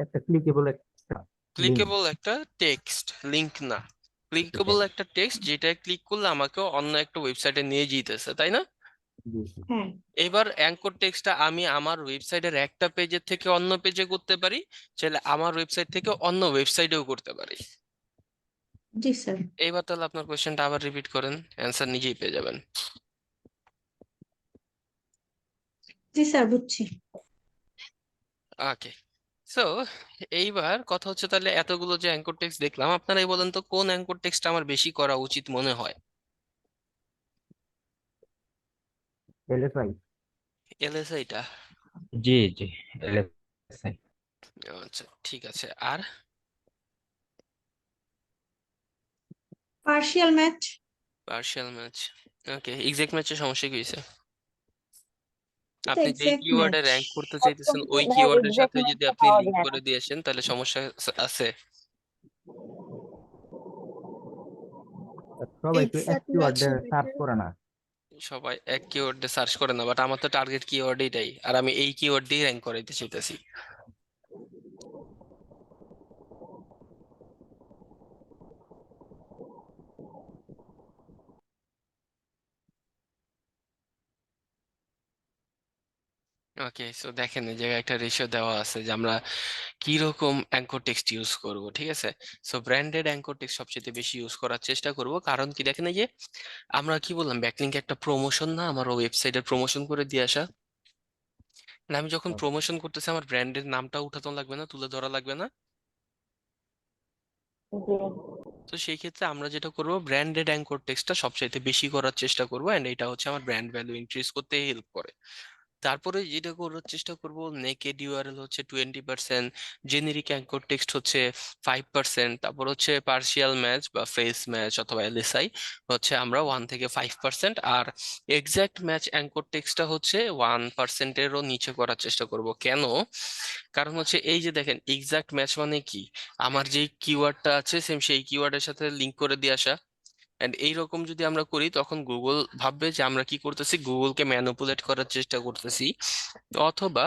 একটা ক্লিকেবল একটা লিঙ্ক। ক্লিকেবল একটা টেক্সট, লিংক না। ক্লিকেবল একটা টেক্সট যেটা ক্লিক করলে আমাকে অন্য একটা ওয়েবসাইটে নিয়ে যেতেছে, তাই না? হ্যাঁ এবার অ্যাঙ্কর টেক্সটটা আমি আমার ওয়েবসাইটের একটা পেজের থেকে অন্য পেজে করতে পারি, চাইলে আমার ওয়েবসাইট থেকে অন্য ওয়েবসাইটেও করতে পারি। জি স্যার। এইবার তাহলে আপনার কোয়েশ্চেনটা আবার রিপিট করেন, অ্যান্সার নিজেই পেয়ে যাবেন। জি স্যার বুঝছি। ওকে, সো এইবার কথা হচ্ছে তাহলে এতগুলো যে অ্যাঙ্কর টেক্সট দেখলাম, আপনারাই বলেন তো কোন অ্যাঙ্কর টেক্সট আমার বেশি করা উচিত মনে হয়? এলএসআই। এলএসআইটা? জি জি, LSI। আচ্ছা ঠিক আছে, আর? Partial match. Partial match. Okay, exact ম্যাচের সমস্যা কি হয়েছে? এটা আপনি যেই এক্সাক্ট কিওয়ার্ডে ম্যাচ। র্যাঙ্ক করতে চাইতেছেন ওই কিওয়ার্ডের সাথে যদি আপনি লিংক করে দিয়ে আসেন তাহলে সমস্যা আছে? সবাই তো এক এক্সাক্ট কিওয়ার্ড ম্যাচের সার্চ ভিতরে করে না। সবাই এক কিওয়ার্ডে সার্চ করে না, বাট আমার তো টার্গেট কিওয়ার্ড এটাই, আর আমি এই কিওয়ার্ড দিয়ে র্যাঙ্ক করাইতে চাইতেছি। ওকে, সো দেখেন এই জায়গায় একটা রেশিও দেওয়া আছে যে আমরা কি রকম অ্যাঙ্কর টেক্সট ইউজ করব, ঠিক আছে? সো ব্র্যান্ডেড অ্যাঙ্কর টেক্সট সবচেয়ে বেশি ইউজ করার চেষ্টা করব, কারণ কি দেখেন এই যে আমরা কি বললাম, ব্যাকলিংক একটা প্রমোশন না, আমার ওয়েবসাইটের প্রমোশন করে দিয়ে আসা। মানে আমি যখন প্রমোশন করতেছি আমার ব্র্যান্ডের নামটা উঠাতে লাগবে না, তুলে ধরা লাগবে না। তো সেই ক্ষেত্রে আমরা যেটা করব, ব্র্যান্ডেড অ্যাঙ্কর টেক্সটটা সবচাইতে বেশি করার চেষ্টা করব, এন্ড এটা হচ্ছে আমার ব্র্যান্ড ভ্যালু ইনক্রিজ করতে হেল্প করে। তারপরে যেটা করার চেষ্টা করব, নেকেড ইউআরএল হচ্ছে 20%, জেনেরিক অ্যাঙ্কর টেক্সট হচ্ছে 5%, তারপর হচ্ছে পার্শিয়াল ম্যাচ বা ফ্রেজ ম্যাচ অথবা এলএসআই হচ্ছে আমরা 1 থেকে 5%, আর এক্সাক্ট ম্যাচ অ্যাঙ্কর টেক্সটটা হচ্ছে 1%-এরও নিচে করার চেষ্টা করব। কেন? কারণ হচ্ছে এই যে দেখেন, এক্সাক্ট ম্যাচ মানে কি, আমার যে কিওয়ার্ডটা আছে সেম সেই কিওয়ার্ডের সাথে লিংক করে দিয়ে আসা। এন্ড এইরকম যদি আমরা করি তখন গুগল ভাববে যে আমরা কি করতেছি, গুগলকে ম্যানিপুলেট করার চেষ্টা করতেছি, অথবা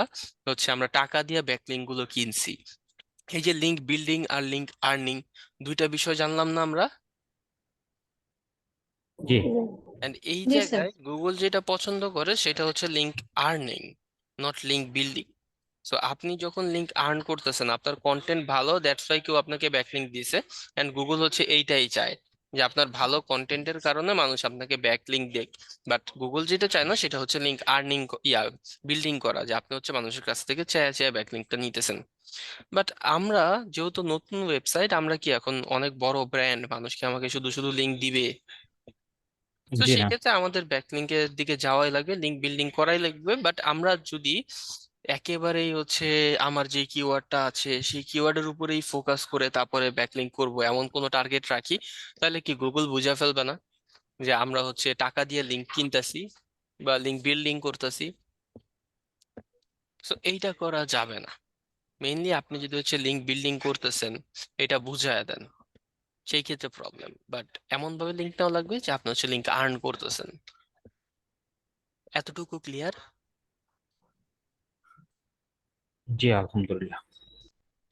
হচ্ছে আমরা টাকা দিয়ে ব্যাকলিংক গুলো কিনছি। এই যে লিংক বিল্ডিং আর লিংক আর্নিং, দুইটা বিষয় জানলাম না আমরা? জি এন্ড এই জি স্যার। জায়গায় গুগল যেটা পছন্দ করে সেটা হচ্ছে link earning, not link building. So আপনি যখন লিংক আর্ন করতেছেন, আপনার কন্টেন্ট ভালো, দ্যাটস ওয়াই কেউ আপনাকে ব্যাকলিংক দিছে, এন্ড গুগল হচ্ছে এইটাই চায় যে আপনার ভালো কন্টেন্টের কারণে মানুষ আপনাকে ব্যাকলিংক দেখ। বাট গুগল যেটা চায় না সেটা হচ্ছে লিংক আর্নিং, বিল্ডিং করা, যে আপনি হচ্ছে মানুষের কাছ থেকে চেয়ে চেয়ে ব্যাকলিংকটা নিতেছেন। বাট আমরা যেহেতু নতুন ওয়েবসাইট, আমরা কি এখন অনেক বড় ব্র্যান্ড, মানুষকে আমাকে শুধু শুধু লিংক দিবে? তো জি সেই না। ক্ষেত্রে আমাদের ব্যাকলিংকের দিকে যাওয়াই লাগবে, লিংক বিল্ডিং করাই লাগবে। বাট আমরা যদি একেবারেই হচ্ছে আমার যে কিওয়ার্ডটা আছে সেই কিওয়ার্ডের উপরেই ফোকাস করে তারপরে ব্যাকলিংক করব এমন কোনো টার্গেট রাখি, তাহলে কি গুগল বুঝে ফেলবে না যে আমরা হচ্ছে টাকা দিয়ে লিংক কিনতেছি বা লিংক বিল্ডিং করতেছি? তো এইটা করা যাবে না। মেইনলি আপনি যদি হচ্ছে লিংক বিল্ডিং করতেছেন এটা বুঝায় দেন, সেই ক্ষেত্রে প্রবলেম। বাট এমন ভাবে লিংক নেওয়া লাগবে যে আপনি হচ্ছে লিংক আর্ন করতেছেন। এতটুকু ক্লিয়ার? জি আলহামদুলিল্লাহ।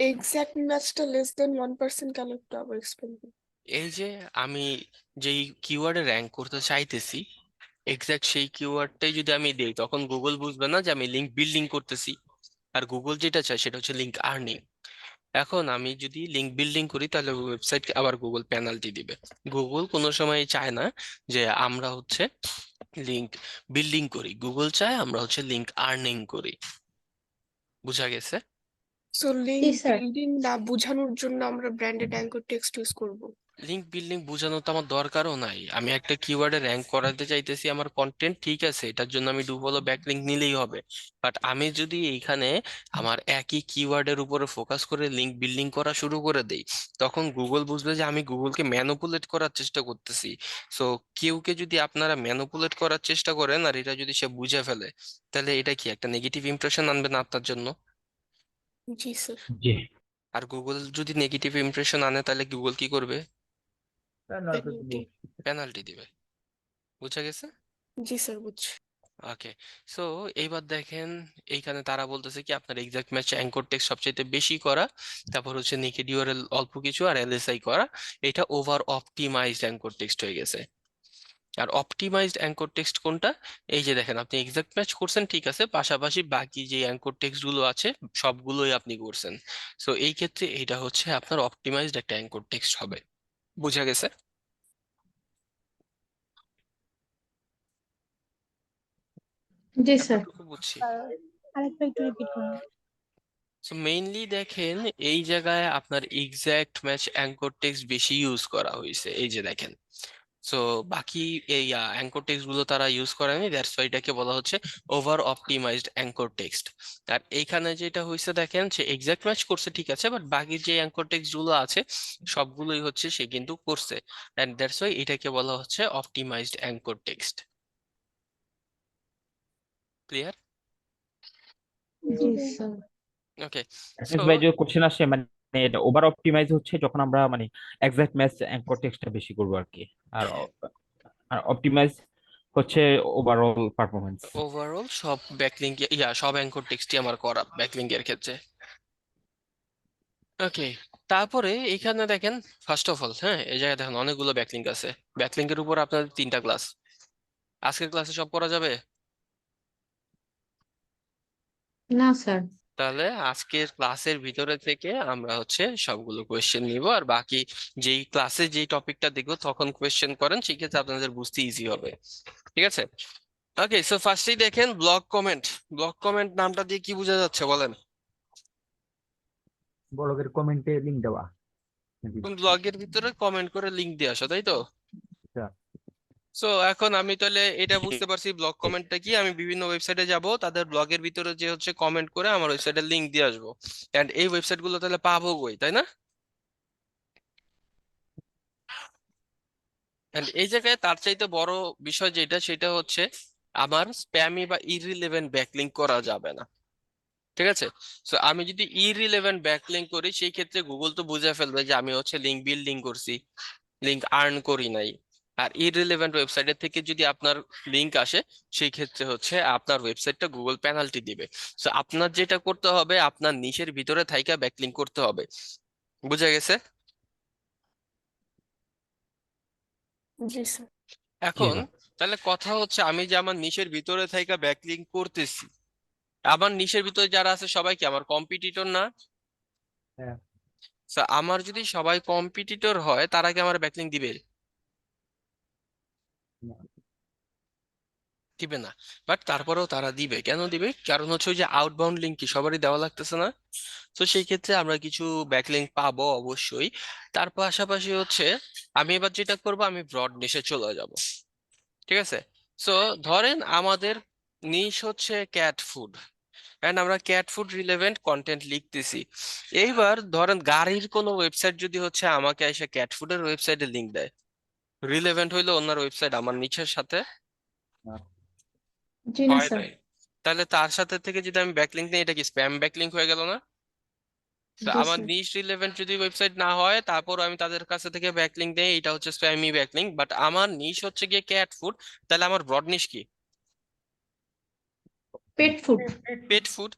এক্সাক্ট ম্যাচটা less than 1% কেন, একটু আবার এক্সপ্লেন করুন। এই যে আমি যেই কিওয়ার্ডে র্যাঙ্ক করতে চাইতেছি, এক্সাক্ট সেই কিওয়ার্ডটাই যদি আমি দিই তখন গুগল বুঝবে না যে আমি লিংক বিল্ডিং করতেছি, আর গুগল যেটা চায় সেটা হচ্ছে লিংক আর্নিং। এখন আমি যদি লিংক বিল্ডিং করি তাহলে ওয়েবসাইট আবার গুগল পেনাল্টি দিবে। গুগল কোনো সময় চায় না যে আমরা হচ্ছে লিংক বিল্ডিং করি, গুগল চায় আমরা হচ্ছে লিংক আর্নিং করি। বুঝা গেছে? সো লিঙ্ক জি স্যার। বিল্ডিং না বোঝানোর জন্য আমরা ব্র্যান্ডেড অ্যাঙ্কর টেক্সট ইউজ করব। লিঙ্ক বিল্ডিং বোঝানো তো আমার দরকারও নাই। আমি একটা কিওয়ার্ডে র্যাঙ্ক করাতে চাইতেছি আমার কন্টেন্ট, ঠিক আছে, এটার জন্য আমি ডু ফলো ব্যাকলিঙ্ক নিলেই হবে। বাট আমি যদি এইখানে আমার একই কিওয়ার্ডের উপরে ফোকাস করে লিঙ্ক বিল্ডিং করা শুরু করে দেই, তখন গুগল বুঝবে যে আমি গুগলকে ম্যানুপুলেট করার চেষ্টা করতেছি। সো কেউকে যদি আপনারা ম্যানুপুলেট করার চেষ্টা করেন আর এটা যদি সে বুঝে ফেলে, তাহলে এটা কি একটা নেগেটিভ ইমপ্রেশন আনবে না আপনার জন্য? জি স্যার। জি। আর গুগল যদি নেগেটিভ ইমপ্রেশন আনে তাহলে গুগল কি করবে? নয়তো দিব। পেনাল্টি। পেনাল্টি দিবে। বুঝা গেছে? জি স্যার, বুঝছি। ওকে। সো এইবার দেখেন, এইখানে তারা বলতেছে কি আপনার এক্সাক্ট ম্যাচ অ্যাঙ্কর টেক্সট সবচেয়ে বেশি করা, তারপর হচ্ছে নেকেড ইউআরএল অল্প কিছু, আর এলএসআই করা। এটা ওভার অপটিমাইজড অ্যাঙ্কর টেক্সট হয়ে গেছে। আর অপটিমাইজড অ্যাঙ্কর টেক্সট কোনটা? এই যে দেখেন, আপনি এক্সাক্ট ম্যাচ করছেন ঠিক আছে, পাশাপাশি বাকি যে অ্যাঙ্কর টেক্সট গুলো আছে সবগুলোই আপনি করছেন। সো এই ক্ষেত্রে এটা হচ্ছে আপনার অপটিমাইজড একটা অ্যাঙ্কর টেক্সট হবে। বুঝা গেছে? জি স্যার। এতটুকু বুঝছি। আরেকটা একটু রিপিট করুন। সো মেইনলি দেখেন, এই জায়গায় আপনার এক্সাক্ট ম্যাচ অ্যাঙ্কর টেক্সট বেশি ইউজ করা হয়েছে, এই যে দেখেন। সো বাকি এই অ্যাঙ্কর টেক্সট গুলো তারা ইউজ করেনি, দ্যাটস ওয়াই এটাকে বলা হচ্ছে ওভার অপটিমাইজড অ্যাঙ্কর টেক্সট। আর এইখানে যেটা হয়েছে দেখেন, সে এক্সাক্ট ম্যাচ করছে ঠিক আছে, বাট বাকি যে অ্যাঙ্কর টেক্সট গুলো আছে সবগুলোই হচ্ছে সে কিন্তু করছে, এন্ড দ্যাটস ওয়াই এটাকে বলা হচ্ছে অপটিমাইজড অ্যাঙ্কর টেক্সট। ক্লিয়ার? জি স্যার। ওকে। সো এসএস ভাই যে কোশ্চেন আসে মানে এটা ওভার অপটিমাইজ হচ্ছে যখন আমরা মানে এক্সাক্ট ম্যাচ অ্যাঙ্কর টেক্সটটা বেশি করবো আর কি। আর আর অপটিমাইজ হচ্ছে ওভারঅল পারফরমেন্স। ওভারঅল সব ব্যাকলিঙ্ক, সব অ্যাঙ্কর টেক্সটই আমার করা ব্যাকলিঙ্ক এর ক্ষেত্রে। ওকে। তারপরে এখানে দেখেন, ফার্স্ট অফ অল, হ্যাঁ, এই জায়গায় দেখেন অনেকগুলো ব্যাকলিঙ্ক আছে। ব্যাকলিঙ্কের উপর আপনাদের 3টা ক্লাস। আজকের ক্লাসে সব করা যাবে? না স্যার। তাহলে আজকের ক্লাসের ভিতরে থেকে আমরা হচ্ছে সবগুলো কোয়েশ্চেন নিব, আর বাকি যেই ক্লাসে যেই টপিকটা দেখবো তখন কোয়েশ্চেন করেন, সেক্ষেত্রে আপনাদের বুঝতে ইজি হবে। ঠিক আছে? ওকে। সো ফার্স্টেই দেখেন ব্লক কমেন্ট। ব্লক কমেন্ট নামটা দিয়ে কি বোঝা যাচ্ছে বলেন? ব্লগের কমেন্টে লিঙ্ক দেওয়া নাকি? ব্লগের ভিতরে কমেন্ট করে লিংক দিয়ে আসা, তাই তো? আচ্ছা। সো এখন আমি তাহলে এটা বুঝতে পারছি ব্লগ কমেন্টটা কি। আমি বিভিন্ন ওয়েবসাইটে যাব, তাদের ব্লগের ভিতরে যে হচ্ছে কমেন্ট করে আমার ওয়েবসাইটের লিংক দিয়ে আসবো, এন্ড এই ওয়েবসাইট গুলো তাহলে পাবো কই, তাই না? এন্ড এই জায়গায় তার চাইতে বড় বিষয় যেটা, সেটা হচ্ছে আমার স্প্যামি বা ইররিলেভেন্ট ব্যাকলিঙ্ক করা যাবে না। ঠিক আছে? সো আমি যদি ইররিলেভেন্ট ব্যাকলিঙ্ক করি, সেই ক্ষেত্রে গুগল তো বুঝে ফেলবে যে আমি হচ্ছে লিঙ্ক বিল্ডিং করছি, লিঙ্ক আর্ন করি নাই। আর ইররিলেভেন্ট ওয়েবসাইটের থেকে যদি আপনার লিঙ্ক আসে, সেই ক্ষেত্রে হচ্ছে আপনার ওয়েবসাইটটা গুগল পেনাল্টি দিবে। সো আপনার যেটা করতে হবে, আপনার নিশের ভিতরে থাইকা ব্যাকলিঙ্ক করতে হবে। বুঝা গেছে? জি স্যার। জি এখন স্যার। তাহলে কথা হচ্ছে, আমি যে আমার নিশের ভিতরে থাইকা ব্যাকলিঙ্ক করতেছি, আমার নিশের ভিতরে যারা আছে সবাই কি আমার কম্পিটিটর না? হ্যাঁ। So, আমার যদি সবাই কম্পিটিটর হয়, তারা কি আমার ব্যাকলিঙ্ক দিবে? না। দিবে না। বাট তারপরেও তারা দিবে, কেন দিবে? কারণ হচ্ছে ওই যে আউটবাউন্ড লিঙ্ক কি সবারই দেওয়া লাগতেছে না? তো সেই ক্ষেত্রে আমরা কিছু ব্যাকলিঙ্ক পাবো অবশ্যই। তার পাশাপাশি হচ্ছে আমি এবার যেটা করব, আমি ব্রড নিশে চলে যাব। ঠিক আছে? সো ধরেন আমাদের নিশ হচ্ছে ক্যাট ফুড, এন্ড আমরা ক্যাট ফুড রিলেভেন্ট কন্টেন্ট লিখতেছি। এইবার ধরেন গাড়ির কোনো ওয়েবসাইট যদি হচ্ছে আমাকে এসে ক্যাট ফুডের ওয়েবসাইটে লিংক দেয়, রিলেভেন্ট হইলো ওনার ওয়েবসাইট আমার নিচের সাথে? জি না হয় স্যার। নাই। তাহলে তার সাথে থেকে যদি আমি ব্যাকলিংক নিই, এটা কি স্প্যাম ব্যাকলিংক হয়ে গেল না? তো জি আমার স্যার। নিশ রিলেভেন্ট যদি ওয়েবসাইট না হয়, তারপর আমি তাদের কাছে থেকে ব্যাকলিংক দেই, এটা হচ্ছে স্প্যামি ব্যাকলিংক। বাট আমার নিশ হচ্ছে গিয়ে ক্যাট ফুড, তাহলে আমার ব্রড নিশ কি? Pet food. Pet food.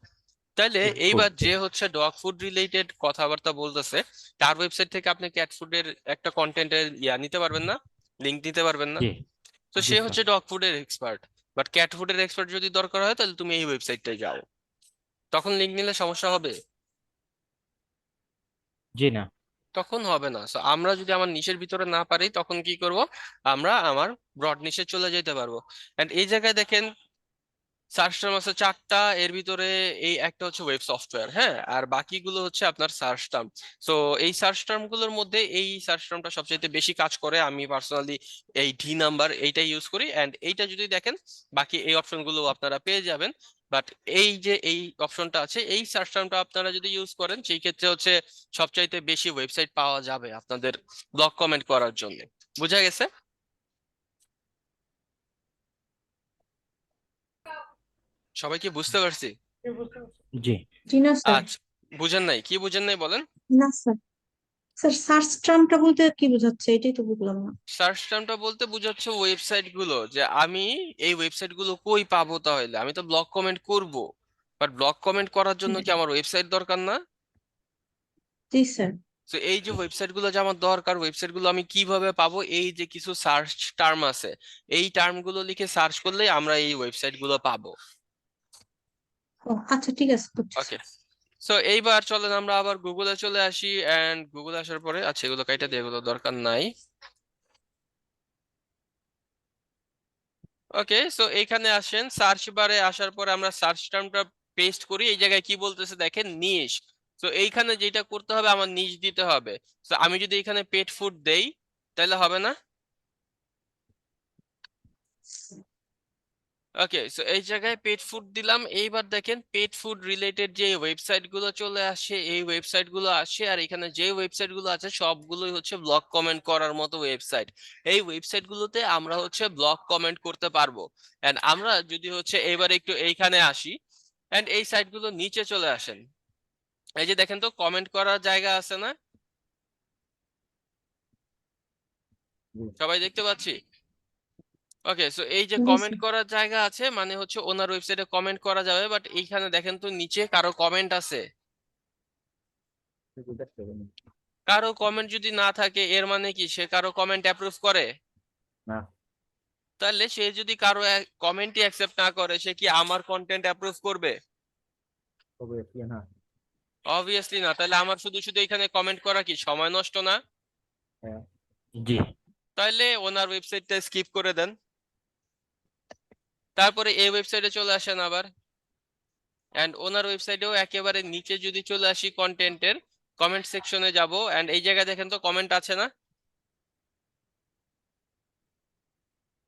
তাহলে ফুড। এইবার যে হচ্ছে ডগ ফুড রিলেটেড কথাবার্তা বলতেছে, তার ওয়েবসাইট থেকে আপনি ক্যাট ফুডের একটা কন্টেন্টের নিতে পারবেন না? লিংক নিতে পারবেন না? জি। তো জি সে স্যার। হচ্ছে ডগ ফুডের এক্সপার্ট। বাট ক্যাট ফুডের এক্সপার্ট যদি দরকার হয়, তাহলে তুমি এই ওয়েবসাইটটায় যাও। তখন লিংক নিলে সমস্যা হবে? জি না। তখন হবে না। সো আমরা যদি আমার নিশের ভিতরে না পারি, তখন কি করব? আমরা আমার ব্রড নিশে চলে যেতে পারবো। এন্ড এই জায়গায় দেখেন, সার্চ টার্ম আছে 4টা, এর ভিতরে এই একটা হচ্ছে ওয়েব সফটওয়্যার, হ্যাঁ, আর বাকিগুলো হচ্ছে আপনার সার্চ টার্ম। সো এই সার্চ টার্ম গুলোর মধ্যে এই সার্চ টার্মটা সবচেয়ে বেশি কাজ করে। আমি পার্সোনালি এই ডি নাম্বার এইটা ইউজ করি, এন্ড এইটা যদি দেখেন বাকি এই অপশন গুলো আপনারা পেয়ে যাবেন। বাট এই যে এই অপশনটা আছে, এই সার্চ টার্মটা আপনারা যদি ইউজ করেন সেই ক্ষেত্রে হচ্ছে সবচাইতে বেশি ওয়েবসাইট পাওয়া যাবে আপনাদের ব্লগ কমেন্ট করার জন্য। বুঝা গেছে? সবাই কি বুঝতে পারছি? জি। জি না স্যার। আচ্ছা, বুঝেন নাই? কি বুঝেন নাই বলেন? না স্যার। স্যার সার্চ টার্মটা বলতে কি বোঝাচ্ছে এটাই তো বুঝলাম না। সার্চ টার্মটা বলতে বোঝাচ্ছে ওয়েবসাইট গুলো, যে আমি এই ওয়েবসাইট গুলো কই পাবো, তাহলে আমি তো ব্লগ কমেন্ট করব, বাট ব্লগ কমেন্ট করার জন্য কি আমার ওয়েবসাইট দরকার না? জি স্যার। তো এই যে ওয়েবসাইট গুলো যে আমার দরকার, ওয়েবসাইট গুলো আমি কিভাবে পাবো? এই যে কিছু সার্চ টার্ম আছে, এই টার্ম গুলো লিখে সার্চ করলেই আমরা এই ওয়েবসাইট গুলো পাবো। ও আচ্ছা ঠিক আছে বুঝছি। ওকে, সো এইবার চলেন আমরা আবার গুগলে চলে আসি, এন্ড গুগলে আসার পরে, আচ্ছা এগুলো কাইটা দিয়ে, এগুলো দরকার নাই। ওকে, সো এইখানে আসেন, সার্চ বারে আসার পরে আমরা সার্চ টার্মটা পেস্ট করি। এই জায়গায় কি বলতেছে দেখেন, নিশ। তো এইখানে যেটা করতে হবে, আমার নিশ দিতে হবে। তো আমি যদি এখানে পেট ফুড দেই তাহলে হবে না? ওকে, সো এই জায়গায় পেট ফুড দিলাম। এইবার দেখেন পেট ফুড রিলেটেড যে ওয়েবসাইট গুলো চলে আসে, এই ওয়েবসাইট গুলো আসে, আর এখানে যে ওয়েবসাইট গুলো আছে সবগুলোই হচ্ছে ব্লগ কমেন্ট করার মতো ওয়েবসাইট। এই ওয়েবসাইট গুলোতে আমরা হচ্ছে ব্লগ কমেন্ট করতে পারবো। এন্ড আমরা যদি হচ্ছে এবার একটু এইখানে আসি, এন্ড এই সাইট গুলো নিচে চলে আসেন, এই যে দেখেন তো কমেন্ট করার জায়গা আছে না? সবাই দেখতে পাচ্ছি? ওকে, সো এই যে জি কমেন্ট স্যার। করার জায়গা আছে, মানে হচ্ছে ওনার ওয়েবসাইটে কমেন্ট করা যাবে, বাট এইখানে দেখেন তো নিচে কারো কমেন্ট আছে? কারো কমেন্ট যদি না থাকে এর মানে কি সে কারো কমেন্ট অ্যাপ্রুভ করে? না। তাহলে সে যদি কারো কমেন্টই অ্যাকসেপ্ট না করে, সে কি আমার কন্টেন্ট অ্যাপ্রুভ করবে? Obviously না। অবভিয়াসলি না। তাহলে আমার শুধু শুধু এখানে কমেন্ট করা কি সময় নষ্ট না? হ্যাঁ। জি। তাহলে ওনার ওয়েবসাইটটা স্কিপ করে দেন, তারপরে এই ওয়েবসাইটে চলে আসেন আবার, এন্ড ওনার ওয়েবসাইটেও একেবারে নিচে যদি চলে আসি, কন্টেন্টের কমেন্ট সেকশনে যাব, এন্ড এই জায়গায় দেখেন তো কমেন্ট আছে না?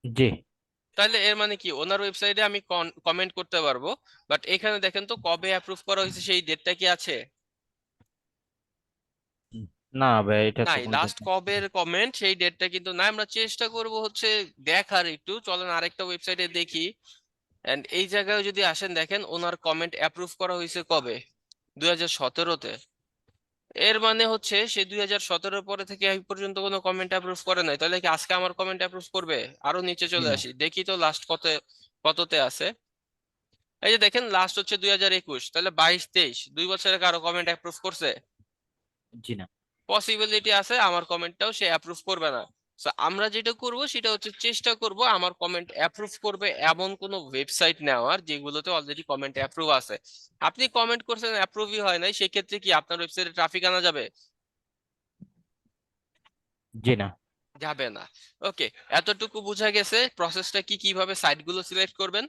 জি। তাহলে এর মানে কি ওনার ওয়েবসাইটে আমি কমেন্ট করতে পারবো, বাট এখানে দেখেন তো কবে অ্যাপ্রুভ করা হয়েছে সেই ডেটটা কি আছে? না ভাই, এটা তো নাই, কোনো লাস্ট ব্যাপার কবের কমেন্ট সেই ডেটটা কিন্তু নাই। আমরা চেষ্টা করব হচ্ছে দেখার, একটু চলেন আরেকটা ওয়েবসাইটে দেখি। এন্ড এই জায়গায় যদি আসেন, দেখেন ওনার কমেন্ট অ্যাপ্রুভ করা হয়েছে কবে? 2017-তে। এর মানে হচ্ছে সে 2017 পরে থেকে এই পর্যন্ত কোনো কমেন্ট অ্যাপ্রুভ করে নাই। তাহলে কি আজকে আমার কমেন্ট অ্যাপ্রুভ করবে? আরো নিচে জি চলে না। আসি, দেখি তো লাস্ট কততে আছে। এই যে দেখেন লাস্ট হচ্ছে 2021, তাহলে 22-23 2 বছরে কারো কমেন্ট অ্যাপ্রুভ করছে? জি না। পসিবিলিটি আছে আমার কমেন্টটাও সে অ্যাপ্রুভ করবে না। তো আমরা যেটা করব সেটা হচ্ছে চেষ্টা করব আমার কমেন্ট অ্যাপ্রুভ করবে এমন কোনো ওয়েবসাইট নেওয়ার যেগুলোতে অলরেডি কমেন্ট অ্যাপ্রুভ আছে। আপনি কমেন্ট করছেন অ্যাপ্রুভই হয় নাই, সেক্ষেত্রে কি আপনার ওয়েবসাইটে ট্রাফিক আনা যাবে? জি না। যাবে না। ওকে, এতটুকু বোঝা গেছে প্রসেসটা কি, কিভাবে সাইটগুলো সিলেক্ট করবেন।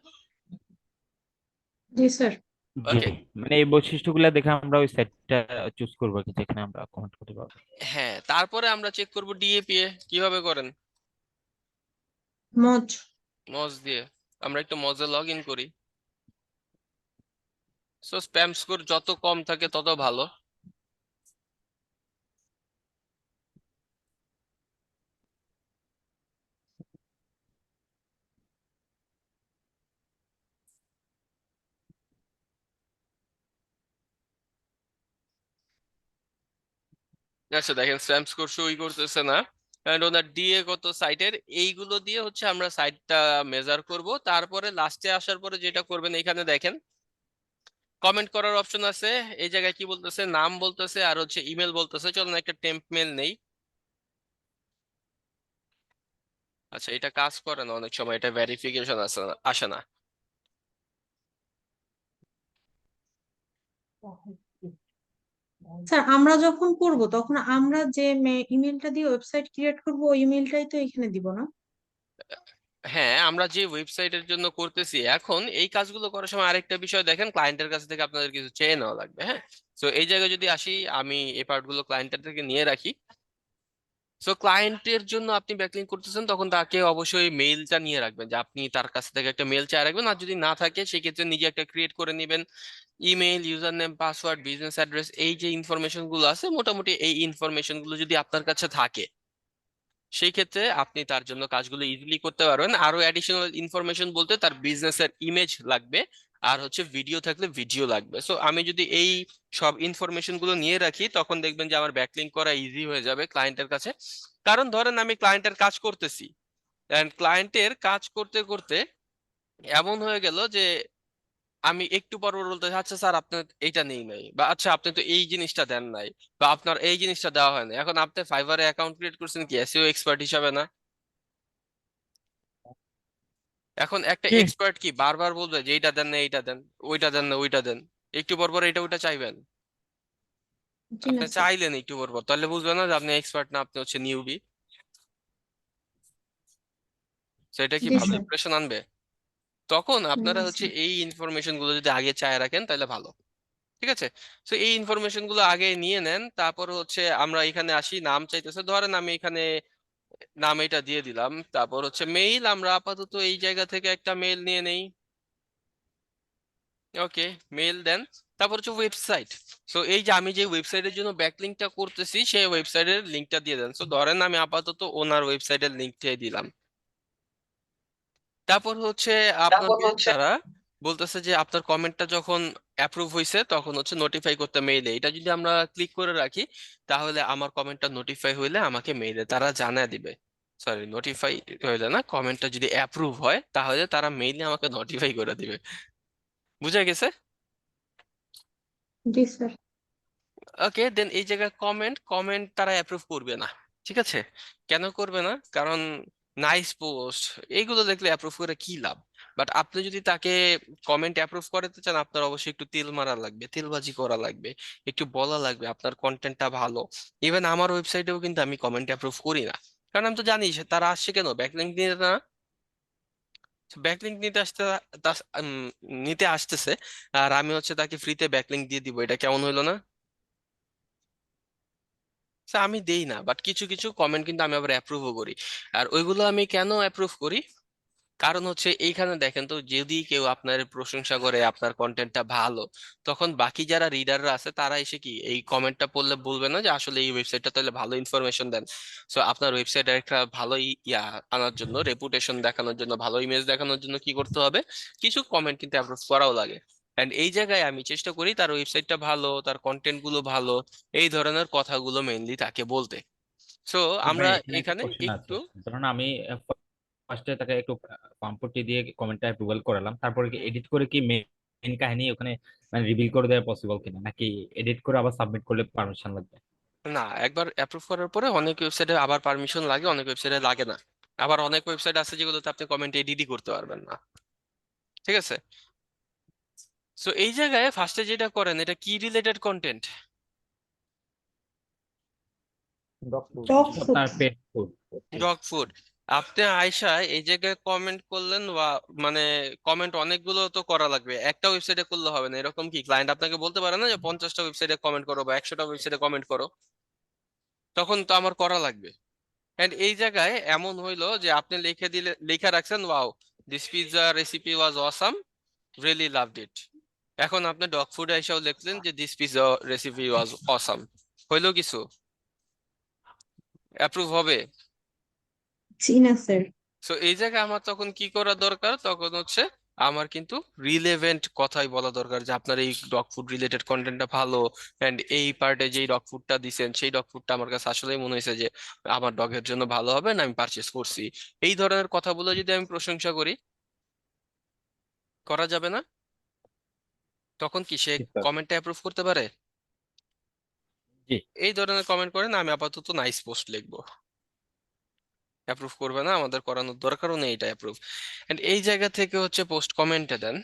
জি স্যার। জি। ওকে, মানে এই বৈশিষ্ট্যগুলো দেখে আমরা ওই সাইটটা চুজ করবো আর কি, যেখানে আমরা কমেন্ট করতে পারবো। হ্যাঁ, তারপরে আমরা চেক করব ডিএপিএ কিভাবে করেন। মজ। মজ দিয়ে আমরা একটু মজে লগ ইন করি। সো স্প্যাম স্কোর যত কম থাকে তত ভালো। আচ্ছা দেখেন স্প্যাম স্কোর শোই করতেছে না, এন্ড ওনার ডিএ কত সাইটের, এইগুলো দিয়ে হচ্ছে আমরা সাইটটা মেজার করব। তারপরে লাস্টে আসার পরে যেটা করবেন, এখানে দেখেন কমেন্ট করার অপশন আছে। এই জায়গায় কি বলতেছে, নাম বলতেছে আর হচ্ছে ইমেল বলতেছে। চলুন একটা টেম্প মেল নেই। আচ্ছা, এটা কাজ করে না অনেক সময়, এটা ভেরিফিকেশন আসে না। স্যার আমরা যখন করব তখন আমরা যে ইমেলটা দিয়ে ওয়েবসাইট ক্রিয়েট করব ওই ইমেলটাই তো এখানে দিব না? হ্যাঁ, আমরা যে ওয়েবসাইটের জন্য করতেছি এখন এই কাজগুলো করার সময় আরেকটা বিষয় দেখেন, ক্লায়েন্টের কাছ থেকে আপনাদের কিছু চেয়ে নেওয়া লাগবে। হ্যাঁ, তো এই জায়গায় যদি আসি, আমি এই পার্টগুলো ক্লায়েন্টের থেকে নিয়ে রাখি। সো ক্লায়েন্টের জন্য আপনি ব্যাকলিং করতেছেন, তখন তাকে অবশ্যই মেইলটা নিয়ে রাখবেন, যে আপনি তার কাছ থেকে একটা মেইল চাই রাখবেন। আর যদি না থাকে সেক্ষেত্রে নিজে একটা ক্রিয়েট করে নেবেন। Email, user name, password, business address, এই যে ইনফরমেশন গুলো আছে, মোটামুটি এই ইনফরমেশন গুলো যদি আপনার কাছে থাকে, সেই ক্ষেত্রে আপনি তার জন্য কাজগুলো ইজিলি করতে পারবেন। আরো অ্যাডিশনাল ইনফরমেশন বলতে তার বিজনেসের ইমেজ লাগবে, আর হচ্ছে ভিডিও থাকলে ভিডিও লাগবে। সো আমি যদি এই সব ইনফরমেশন গুলো নিয়ে রাখি, তখন দেখবেন যে আমার ব্যাকলিং করা ইজি হয়ে যাবে ক্লায়েন্টের কাছে। কারণ ধরেন আমি ক্লায়েন্টের কাজ করতেছি, এন্ড ক্লায়েন্টের কাজ করতে করতে এমন হয়ে গেল যে আমি একটু পর পর বলতে আচ্ছা স্যার আপনার এইটা নেই নাই, বা আচ্ছা আপনি তো এই জিনিসটা দেন নাই, বা আপনার এই জিনিসটা দেওয়া হয় না। এখন আপনি ফাইবারে অ্যাকাউন্ট ক্রিয়েট করছেন কি এসইও এক্সপার্ট হিসাবে না? এখন একটা জি। এক্সপার্ট কি বারবার বলবে যে এইটা দেন না, এইটা দেন, ওইটা দেন না, ওইটা দেন? একটু পর পর এটা ওইটা চাইবেন? জি না আপনি স্যার। চাইলেন একটু পর পর, তাহলে বুঝবেন না যে আপনি এক্সপার্ট না, আপনি হচ্ছে নিউবি? সেটা কি জি ভালো স্যার। ইমপ্রেশন আনবে? তখন আপনারা না হচ্ছে স্যার। এই ইনফরমেশন গুলো যদি আগে চায় রাখেন তাহলে ভালো। ঠিক আছে, তো এই ইনফরমেশন গুলো আগে নিয়ে নেন। তারপর হচ্ছে আমরা এখানে আসি, নাম চাইতেছে, ধরেন আমি এখানে নাম এটা দিয়ে দিলাম। তারপর হচ্ছে মেইল, আমরা আপাতত এই জায়গা থেকে একটা মেইল নিয়ে নেই। ওকে, মেইল দেন। তারপর হচ্ছে ওয়েবসাইট। সো এই যে আমি যে ওয়েবসাইটের জন্য ব্যাকলিংকটা করতেছি, সেই ওয়েবসাইটের লিংকটা দিয়ে দেন। সো ধরেন আমি আপাতত ওনার ওয়েবসাইটের লিংকটাই দিলাম। তারপর হচ্ছে আপনাকে তারা বলতেছে যে আপনার কমেন্টটা যখন অ্যাপ্রুভ হয়েছে, তখন হচ্ছে নোটিফাই করতে মেইলে। এটা যদি আমরা ক্লিক করে রাখি, তাহলে আমার কমেন্টটা নোটিফাই হইলে আমাকে মেইলে তারা জানায় দিবে। সরি, নোটিফাই হইলে না, কমেন্টটা যদি অ্যাপ্রুভ হয় তাহলে তারা মেইলে আমাকে নোটিফাই করে দিবে। বুঝা গেছে? জি স্যার। ওকে, দেন এই জায়গায় কমেন্ট কমেন্ট তারা অ্যাপ্রুভ করবে না। ঠিক আছে, কেন করবে না? কারণ নাইস পোস্ট এইগুলো দেখলে অ্যাপ্রুভ করে কি লাভ? বাট আপনি যদি তাকে কমেন্ট অ্যাপ্রুভ করাতে চান, আপনার অবশ্যই একটু তেল মারা লাগবে, তেলবাজি করা লাগবে, একটু বলা লাগবে আপনার কন্টেন্টটা ভালো। ইভেন আমার ওয়েবসাইটেও কিন্তু আমি কমেন্ট অ্যাপ্রুভ করি না, কারণ আমি তো জানি যে তারা আসছে কেন, ব্যাকলিংক নিতে না। ব্যাকলিংক নিতে নিতে আসতেছে, আর আমি হচ্ছে তাকে ফ্রিতে ব্যাকলিংক দিয়ে দিব, এটা কেমন হইলো না? আমি দেই না, বাট কিছু কিছু কমেন্ট কিন্তু আমি আবার অ্যাপ্রুভও করি। আর ওইগুলো আমি কেন অ্যাপ্রুভ করি? কারণ হচ্ছে এইখানে দেখেন তো, যদি কেউ আপনার প্রশংসা করে, আপনার কন্টেন্টটা ভালো, তখন বাকি যারা রিডাররা আছে তারা এসে কি এই কমেন্টটা পড়লে বলবে না যে আসলে এই ওয়েবসাইটটা তাহলে ভালো ইনফরমেশন দেন? সো আপনার ওয়েবসাইট একটা ভালো ইয়া আনার জন্য, রেপুটেশন দেখানোর জন্য, ভালো ইমেজ দেখানোর জন্য কি করতে হবে? কিছু কমেন্ট কিন্তু অ্যাপ্রুভ করাও লাগে। এন্ড এই জায়গায় আমি চেষ্টা করি তার ওয়েবসাইটটা ভালো, তার কন্টেন্ট গুলো ভালো, এই ধরনের কথাগুলো মেইনলি তাকে বলতে। সো ভাই আমরা এখানে একটা এখানে কোশ্চেন আছে। একটু ধরুন আমি ফার্স্টে তাকে একটু পাম্পটি দিয়ে কমেন্টটা অ্যাপ্রুভাল করালাম, তারপরে কি এডিট করে কি মেইন কাহিনী ওখানে মানে রিভিল করে দেওয়া পসিবল কিনা, নাকি এডিট করে আবার সাবমিট করলে পারমিশন লাগবে? না, একবার অ্যাপ্রুভ করার পরে অনেক ওয়েবসাইটে আবার পারমিশন লাগে, অনেক ওয়েবসাইটে লাগে না। আবার অনেক ওয়েবসাইট আছে যেগুলোতে আপনি কমেন্ট এডিটই করতে পারবেন না। ঠিক আছে, সো এই জায়গায় ফার্স্টে যেটা করেন, এটা কি রিলেটেড কন্টেন্ট? Dog food. আপনার পেট ফুড। Dog food. আপনি আয়শা এই জায়গায় কমেন্ট করলেন, বা মানে কমেন্ট অনেকগুলো তো করা লাগবে, একটা ওয়েবসাইটে করলে হবে না। এরকম কি ক্লায়েন্ট আপনাকে বলতে পারে না যে 50টা ওয়েবসাইটে কমেন্ট করো বা 100টা ওয়েবসাইটে কমেন্ট করো? তখন তো আমার করা লাগবে। এন্ড এই জায়গায় এমন হইলো যে আপনি লিখে দিলে, লিখে রাখছেন, wow this pizza recipe was awesome, really loved it. এখন আপনি ডগ ফুড এসেও লিখলেন যে this pizza recipe was awesome. হইলো কিছু? অ্যাপ্রুভ হবে? জি না স্যার। সো এই জায়গায় আমার তখন কি করা দরকার? তখন হচ্ছে আমার কিন্তু রিলেভেন্ট কথাই বলা দরকার, যে আপনার এই ডগ ফুড রিলেটেড কন্টেন্টটা ভালো, এন্ড এই পার্টে যেই ডগ ফুডটা দিছেন সেই ডগ ফুডটা আমার কাছে আসলেই মনে হয়েছে যে আমার ডগের জন্য ভালো হবে, না আমি পারচেস করছি। এই ধরনের কথাগুলো যদি আমি প্রশংসা করি, করা যাবে না? তখন কি সে জি স্যার। কমেন্টটা অ্যাপ্রুভ করতে পারে? জি। এই ধরনের কমেন্ট করেন, আমি আপাতত নাইস পোস্ট লিখবো। অ্যাপ্রুভ করবে না, আমাদের করানোর দরকারও নেই এটা অ্যাপ্রুভ। এন্ড এই জায়গা থেকে হচ্ছে পোস্ট কমেন্টে দেন।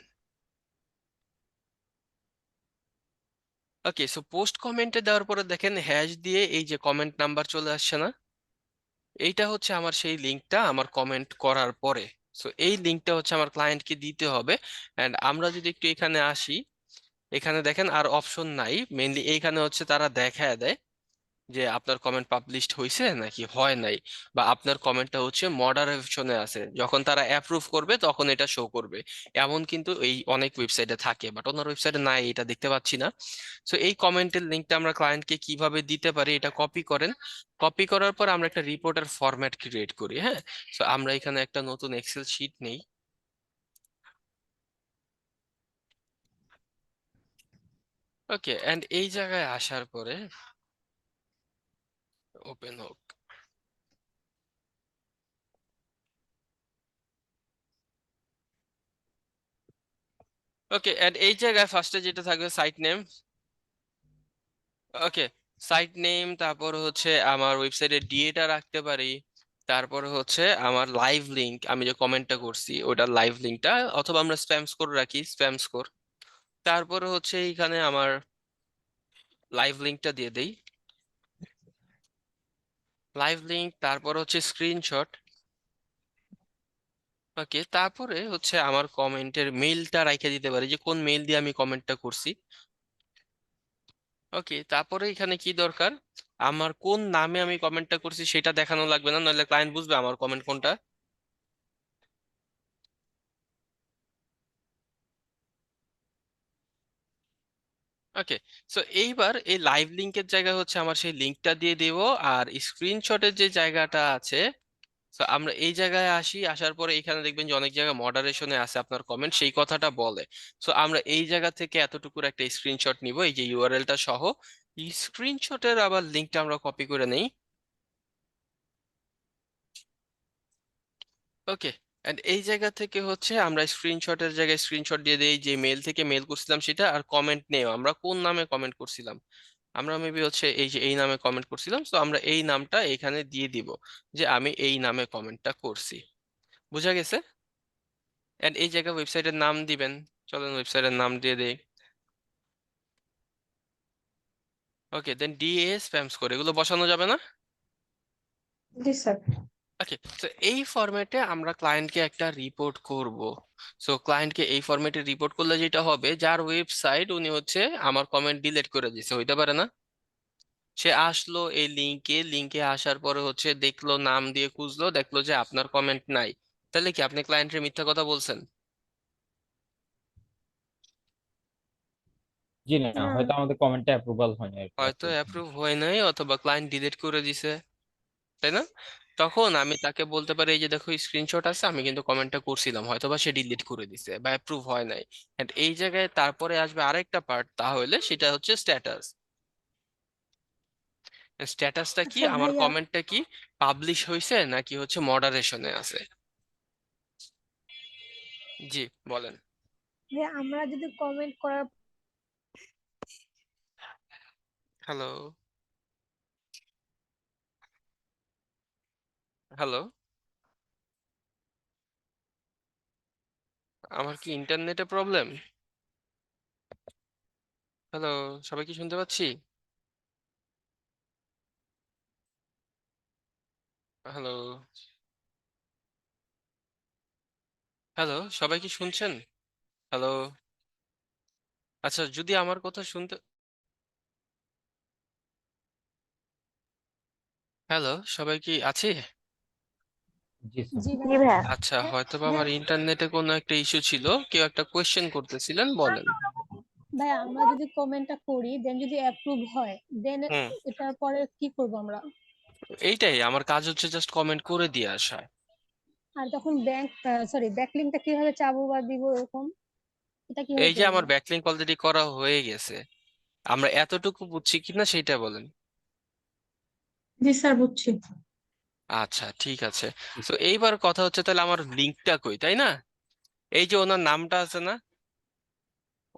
ওকে, সো পোস্ট কমেন্টে দেওয়ার পরে দেখেন হ্যাশ দিয়ে এই যে কমেন্ট নাম্বার চলে আসছে না? এইটা হচ্ছে আমার সেই লিঙ্কটা আমার কমেন্ট করার পরে। সো এই লিঙ্কটা হচ্ছে আমার ক্লায়েন্টকে দিতে হবে। এন্ড আমরা যদি একটু এখানে আসি, এখানে দেখেন আর অপশন নাই, মেইনলি এইখানে হচ্ছে তারা দেখায় দেয় যে আপনার কমেন্ট পাবলিশড হয়েছে নাকি হয় নাই, বা আপনার কমেন্টটা হচ্ছে মডারেশনে আছে, যখন তারা অ্যাপ্রুভ করবে তখন এটা শো করবে। এমন কিন্তু এই অনেক ওয়েবসাইটে থাকে, বাট ওনার ওয়েবসাইটে নাই, এটা দেখতে পাচ্ছি না। সো এই কমেন্টের লিঙ্কটা আমরা ক্লায়েন্টকে কিভাবে দিতে পারি, এটা কপি করেন। কপি করার পর আমরা একটা রিপোর্টের ফরম্যাট ক্রিয়েট করি, হ্যাঁ। সো আমরা এখানে একটা নতুন এক্সেল শিট নেই। ওকে, এন্ড এই জায়গায় আসার পরে ওপেন হোক। ওকে, এন্ড এই জায়গায় ফার্স্টে যেটা থাকবে সাইট নেম। ওকে, সাইট নেম, তারপর হচ্ছে আমার ওয়েবসাইটের ডিএটা রাখতে পারি, তারপর হচ্ছে আমার লাইভ লিংক, আমি যে কমেন্টটা করছি ওটার লাইভ লিংকটা, অথবা আমরা স্প্যাম স্কোর রাখি, স্প্যাম স্কোর। তারপর হচ্ছে এখানে আমার লাইভ লিংকটা দিয়ে দেই, লাইভ লিংক, তারপর হচ্ছে স্ক্রিনশট। ওকে, তারপরে হচ্ছে আমার কমেন্টের মেইলটা রাইখে দিতে পারি, যে কোন মেইল দিয়ে আমি কমেন্টটা করছি। ওকে, তারপরে এখানে কি দরকার, আমার কোন নামে আমি কমেন্টটা করছি সেটা দেখানো লাগবে না, নাহলে ক্লায়েন্ট বুঝবে আমার কমেন্ট কোনটা। ওকে, সো এইবার এই লাইভ লিংকের জায়গায় হচ্ছে আমার সেই লিংকটা দিয়ে দেব, আর স্ক্রিনশটের যে জায়গাটা আছে, তো আমরা এই জায়গায় আসি, আসার পরে এখানে দেখবেন যে অনেক জায়গায় মডারেশনে আছে আপনার কমেন্ট, সেই কথাটা বলে। সো আমরা এই জায়গা থেকে এতটুকুর একটা স্ক্রিনশট নিব, এই যে ইউআরএলটা সহ। স্ক্রিনশটের আবার লিংকটা আমরা কপি করে নেই। ওকে, এন্ড এই জায়গা থেকে হচ্ছে আমরা স্ক্রিনশটের জায়গায় স্ক্রিনশট দিয়ে দেই, যে মেল থেকে মেল করছিলাম সেটা, আর কমেন্ট নেই আমরা কোন নামে কমেন্ট করছিলাম। আমরা মেবি হচ্ছে এই যে এই নামে কমেন্ট করছিলাম, তো আমরা এই নামটা এখানে দিয়ে দিব, যে আমি এই নামে কমেন্টটা করছি। বুঝা গেছে? এন্ড এই জায়গায় ওয়েবসাইটের নাম দিবেন, চলেন ওয়েবসাইটের নাম দিয়ে দেই। ওকে, দেন ডিএ স্প্যাম স্কোর এগুলো বসানো যাবে না? জি স্যার। ওকে, তো এই ফরম্যাটে আমরা ক্লায়েন্টকে একটা রিপোর্ট করব। সো ক্লায়েন্টকে এই ফরম্যাটে রিপোর্ট করলে যেটা হবে, যার ওয়েবসাইট উনি হচ্ছে আমার কমেন্ট ডিলিট করে দিছে, হইতে পারে না? সে আসলো এই লিংকে, লিংকে আসার পরে হচ্ছে দেখলো, নাম দিয়ে খুঁজলো, দেখলো যে আপনার কমেন্ট নাই, তাহলে কি আপনি ক্লায়েন্টের মিথ্যা কথা বলছেন? জি না, না হয়তো আমাদের কমেন্টটা অ্যাপ্রুভাল হয়নি আর কি, হয়তো approve হয়নি। অ্যাপ্রুভ হয় নাই, অথবা ক্লায়েন্ট ডিলিট করে দিছে, তাই না? তখন আমি তাকে বলতে পারি, এই যে দেখো স্ক্রিনশট আছে, আমি কিন্তু কমেন্টটা করছিলাম, হয়তোবা সে ডিলিট করে দিছে বা অ্যাপ্রুভ হয় নাই। এন্ড এই জায়গায় তারপরে আসবে আরেকটা পার্ট, তাহলে সেটা হচ্ছে স্ট্যাটাস। স্ট্যাটাসটা কি, আচ্ছা আমার ভাইয়া, কমেন্টটা কি পাবলিশ হয়েছে নাকি হচ্ছে মডারেশনে আছে। জি, বলেন। ভাইয়া আমরা যদি কমেন্ট করার হ্যালো, হ্যালো, আমার কি ইন্টারনেটে প্রবলেম? হ্যালো, সবাই কি শুনতে পাচ্ছি? হ্যালো, হ্যালো, সবাই কি শুনছেন? হ্যালো, আচ্ছা, যদি আমার কথা শুনতে, হ্যালো, সবাই কি আছে? জি স্যার। জি জি ভাইয়া, ভাইয়া। আচ্ছা, হয়তোবা ভাইয়া আমার ইন্টারনেটে কোনো একটা ইস্যু ছিল, কেউ একটা কোয়েশ্চেন করতেছিলেন, বলেন। ভাইয়া আমরা যদি কমেন্টটা করি দেন যদি অ্যাপ্রুভ হয় দেন হুম, এটার পরে কি করব আমরা? এইটাই আমার কাজ, হচ্ছে জাস্ট কমেন্ট করে দিয়ে আসা। আর তখন ব্যাকলিংকটা কিভাবে চাবো বা দিব এরকম, এটা কিভাবে এই যে করবো? আমার ব্যাকলিংক অলরেডি করা হয়ে গেছে, আমরা এতটুকু বুঝছি কিনা সেটা বলেন। জি স্যার, বুঝছি। আচ্ছা, ঠিক আছে। তো এইবার কথা হচ্ছে, তাহলে আমার লিঙ্কটা কই, তাই না? এই যে ওনার নামটা আছে না,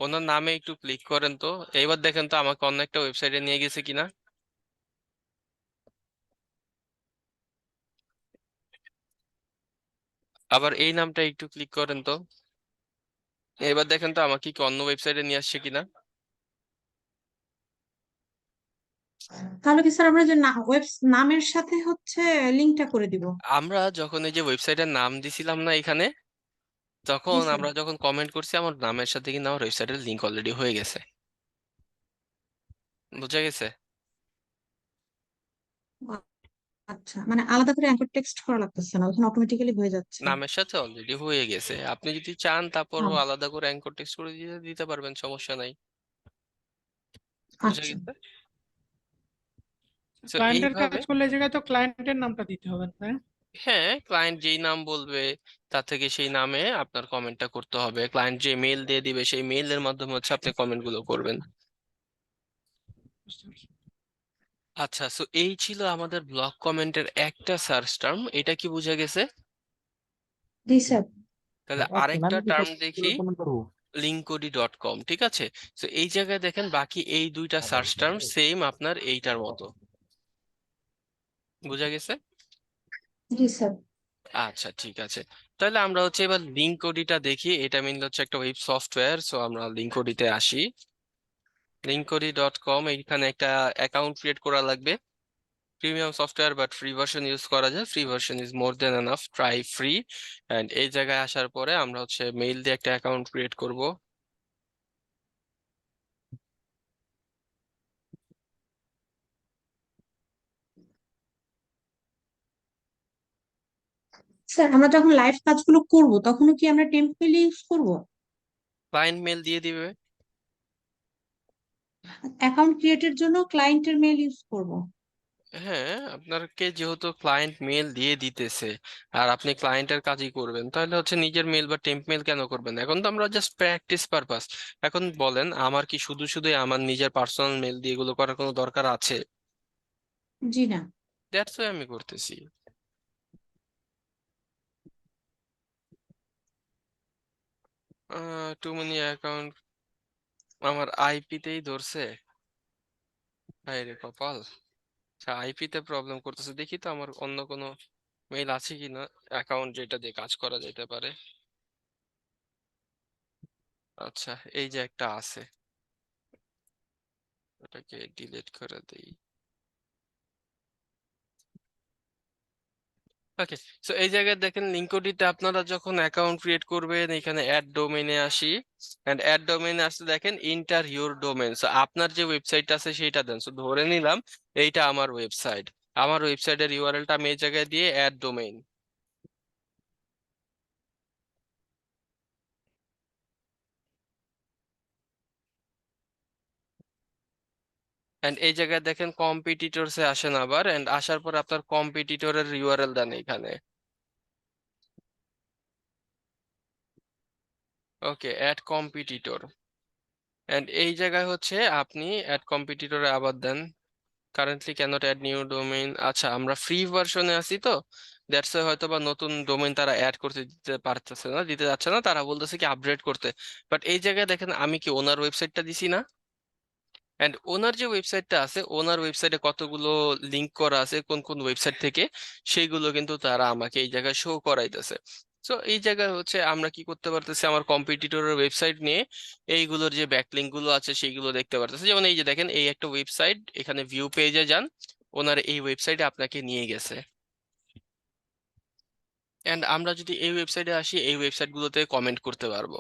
ওনার নামে একটু ক্লিক করেন তো, এইবার দেখেন তো আমাকে অন্য একটা ওয়েবসাইটে নিয়ে গেছে কিনা। আবার এই নামটা একটু ক্লিক করেন তো, এবার দেখেন তো আমাকে কি অন্য ওয়েবসাইটে নিয়ে আসছে কিনা। তাহলে কি স্যার আমরা যে ওয়েব নামের সাথে হচ্ছে লিঙ্কটা করে দিব? আমরা যখন এই যে ওয়েবসাইটের নাম দিছিলাম না এখানে, জি তখন স্যার। আমরা যখন কমেন্ট করছি আমার নামের সাথে কিন্তু আমার ওয়েবসাইটের লিংক অলরেডি হয়ে গেছে। বুঝা গেছে? আচ্ছা, মানে আলাদা করে অ্যাঙ্কর টেক্সট করা লাগতেছে না, ওখানে অটোমেটিক্যালি হয়ে যাচ্ছে। নামের সাথে অলরেডি হয়ে গেছে, আপনি যদি চান তারপরও হ্যাঁ, আলাদা করে অ্যাঙ্কর টেক্সট করে দিতে দিতে পারবেন, সমস্যা নাই। বুঝা আচ্ছা। গেছে? তো ক্লায়েন্টের এইভাবে, কাজ করলে এই জায়গায় তো ক্লায়েন্টের নামটা দিতে হবে, তাই না? হ্যাঁ, ক্লায়েন্ট যেই নাম বলবে তার থেকে সেই নামে আপনার কমেন্টটা করতে হবে। ক্লায়েন্ট যে মেল দিয়ে দিবে সেই মেইলের মাধ্যমে হচ্ছে আপনি কমেন্ট গুলো করবেন। বুঝতে পারছি। আচ্ছা, সো এই ছিল আমাদের ব্লক কমেন্টের একটা সার্চ টার্ম, এটা কি বোঝা গেছে? জি স্যার। তাহলে এখন আরেকটা আমি কি টার্ম দেখি, সবগুলো কমেন্ট করবো? linkody.com, ঠিক আছে? তো এই জায়গায় দেখেন বাকি এই দুইটা সার্চ টার্ম সেম আপনার এইটার মতো। বোঝা গেছে? জি স্যার। আচ্ছা, ঠিক আছে। তাহলে আমরা হচ্ছে এবার লিঙ্কডিটা দেখি, এটা মেইনলি হচ্ছে একটা ওয়েব সফটওয়্যার। সো আমরা লিঙ্কডিতে আসি। linkody.com, এইখানে একটা অ্যাকাউন্ট ক্রিয়েট করা লাগবে। Premium software, but free version use করা যায়। Free version is more than enough, try free. And এই জায়গায় আসার পরে আমরা হচ্ছে মেইল দিয়ে একটা অ্যাকাউন্ট ক্রিয়েট করব। স্যার আমরা যখন লাইভ কাজগুলো করব তখনও কি আমরা টেম্পলেট ইউজ করব? ক্লায়েন্ট মেল দিয়ে দিবে। অ্যাকাউন্ট ক্রিয়েটের জন্য ক্লায়েন্টের মেল ইউজ করব? হ্যাঁ, আপনাকে যেহেতু ক্লায়েন্ট মেল দিয়ে দিতেছে আর আপনি ক্লায়েন্টের কাজই করবেন, তাহলে হচ্ছে নিজের মেল বা টেম্প মেল কেন করবেন? এখন তো আমরা জাস্ট প্র্যাকটিস পারপাস। এখন বলেন, আমার কি শুধু শুধু আমার নিজের পার্সোনাল মেল দিয়ে এগুলো করার কোনো দরকার আছে? জি না। দ্যাটস ওয়াই আমি করতেছি। টু মেনি অ্যাকাউন্ট, আমার আইপি তেই ধরছে। হায় রে কপাল। আচ্ছা, আইপি তে প্রবলেম করতেছে, দেখি তো আমার অন্য কোনো মেল আছে কিনা অ্যাকাউন্ট যেটা দিয়ে কাজ করা যেতে পারে। আচ্ছা, এই যে একটা আছে, ওটাকে ডিলিট করে দেই। ওকে, সো এই জায়গায় দেখেন লিঙ্কডিতে আপনারা যখন অ্যাকাউন্ট ক্রিয়েট করবেন, এখানে অ্যাড ডোমেইনে আসি। এন্ড অ্যাড ডোমেইনে আসতে দেখেন ইন্টার ইউর ডোমেইন। সো আপনার যে ওয়েবসাইট আছে সেটা দেন। সো ধরে নিলাম এইটা আমার ওয়েবসাইট। আমার ওয়েবসাইটের ইউআরএলটা আমি এই জায়গায় দিয়ে অ্যাড ডোমেইন। এন্ড এই জায়গায় দেখেন কম্পিটিটরসে আসেন আবার, এন্ড আসার পর আপনার কম্পিটিটরের ইউআরএল দেন এখানে। ওকে, অ্যাড কম্পিটিটর। এন্ড এই জায়গায় হচ্ছে আপনি অ্যাড কম্পিটিটরে আবার then currently cannot add new domain. আচ্ছা, আমরা ফ্রি ভার্সনে আছি তো, দ্যাটস হয়তো বা নতুন ডোমেইন তারা অ্যাড করতে দিতে পারতেছে না, দিতে যাচ্ছে না, তারা বলতেছে কি আপগ্রেড করতে। বাট এই জায়গায় দেখেন আমি কি ওনার ওয়েবসাইটটা দিছি না? এন্ড ওনার যে ওয়েবসাইটটা আছে, ওনার ওয়েবসাইটে কতগুলো লিংক করা আছে কোন কোন ওয়েবসাইট থেকে, সেইগুলো কিন্তু তারা আমাকে এই জায়গায় শো করাইতেছে। সো এই জায়গায় হচ্ছে আমরা কি করতে পারতেছি, আমার কম্পিটিটরের ওয়েবসাইট নিয়ে এইগুলোর যে ব্যাকলিংক গুলো আছে সেইগুলো দেখতে পারতেছি। যেমন এই যে দেখেন, এই একটা ওয়েবসাইট, এখানে ভিউ পেজে যান, ওনার এই ওয়েবসাইটে আপনাকে নিয়ে গেছে। এন্ড আমরা যদি এই ওয়েবসাইটে আসি, এই ওয়েবসাইট গুলোতে কমেন্ট করতে পারবো।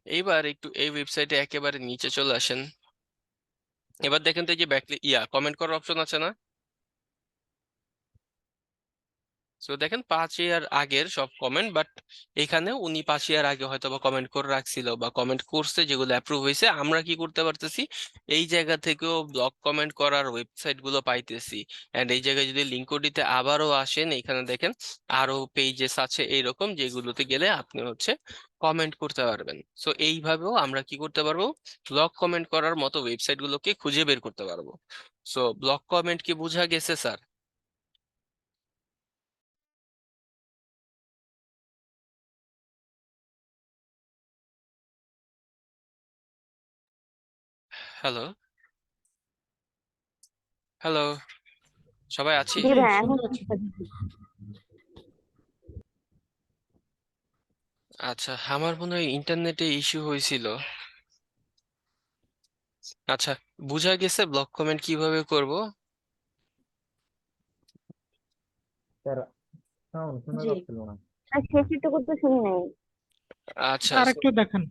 এইবার একটু এই ওয়েবসাইটে একেবারে নিচে চলে আসেন। এবার দেখেন তো এই যে কমেন্ট করার অপশন আছে না? সো দেখেন 5 ইয়ার আগের সব কমেন্ট, বাট এখানে উনি 5 ইয়ার আগে হয়তো বা কমেন্ট করে রাখছিল বা কমেন্ট করছে, যেগুলো অ্যাপ্রুভ হয়েছে। আমরা কি করতে পারতেছি, এই জায়গা থেকেও ব্লক কমেন্ট করার ওয়েবসাইট গুলো পাইতেছি। এন্ড এই জায়গায় যদি লিঙ্কডিতে আবারও আসেন, এখানে দেখেন আরো পেজেস আছে এইরকম, যেগুলোতে গেলে আপনি হচ্ছে কমেন্ট করতে পারবেন। সো এইভাবেও আমরা কি করতে পারবো, ব্লক কমেন্ট করার মতো ওয়েবসাইট গুলোকে খুঁজে বের করতে পারবো। সো ব্লক কমেন্ট কি বোঝা গেছে স্যার? হ্যালো, হ্যালো, সবাই আছি? জি শুনতে পাচ্ছি। আচ্ছা, আমার মনে হয় ইন্টারনেটে ইস্যু হয়েছিল। আচ্ছা, বুঝা গেছে ব্লক কমেন্ট কিভাবে করব? স্যার সাউন্ড শোনা জি। যাচ্ছিল না। আর শেষেরটুকু তো শুনি নাই। আচ্ছা, আর একটু দেখেন।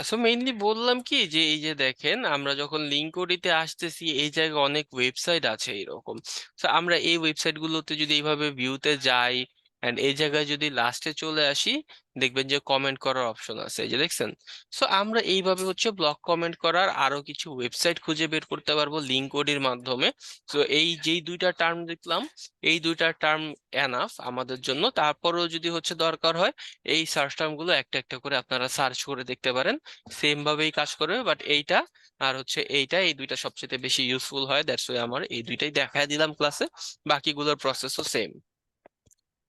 সো মেইনলি বললাম কি যে এই যে দেখেন আমরা যখন লিঙ্ক ওডিতে আসতেছি এই জায়গায় অনেক ওয়েবসাইট আছে এরকম। তো আমরা এই ওয়েবসাইট গুলোতে যদি এইভাবে ভিউতে যাই এন্ড এই জায়গায় যদি লাস্টে চলে আসি, দেখবেন যে কমেন্ট করার অপশন আছে, এই যে দেখছেন। সো আমরা এইভাবে হচ্ছে ব্লক কমেন্ট করার আরো কিছু ওয়েবসাইট খুঁজে বের করতে পারবো লিঙ্ক ওডির মাধ্যমে। তো এই যেই দুইটা টার্ম দেখলাম, এই দুইটা টার্ম এনাফ আমাদের জন্য। তারপরেও যদি হচ্ছে দরকার হয় এই সার্চ টার্ম গুলো একটা একটা করে আপনারা সার্চ করে দেখতে পারেন, সেম ভাবেই কাজ করবে। বাট এইটা আর হচ্ছে এইটা, এই দুইটা সবচেয়ে বেশি ইউজফুল হয়, দ্যাটস ওয়াই আমার এই দুইটাই দেখায় দিলাম ক্লাসে। বাকিগুলোর প্রসেসও সেম।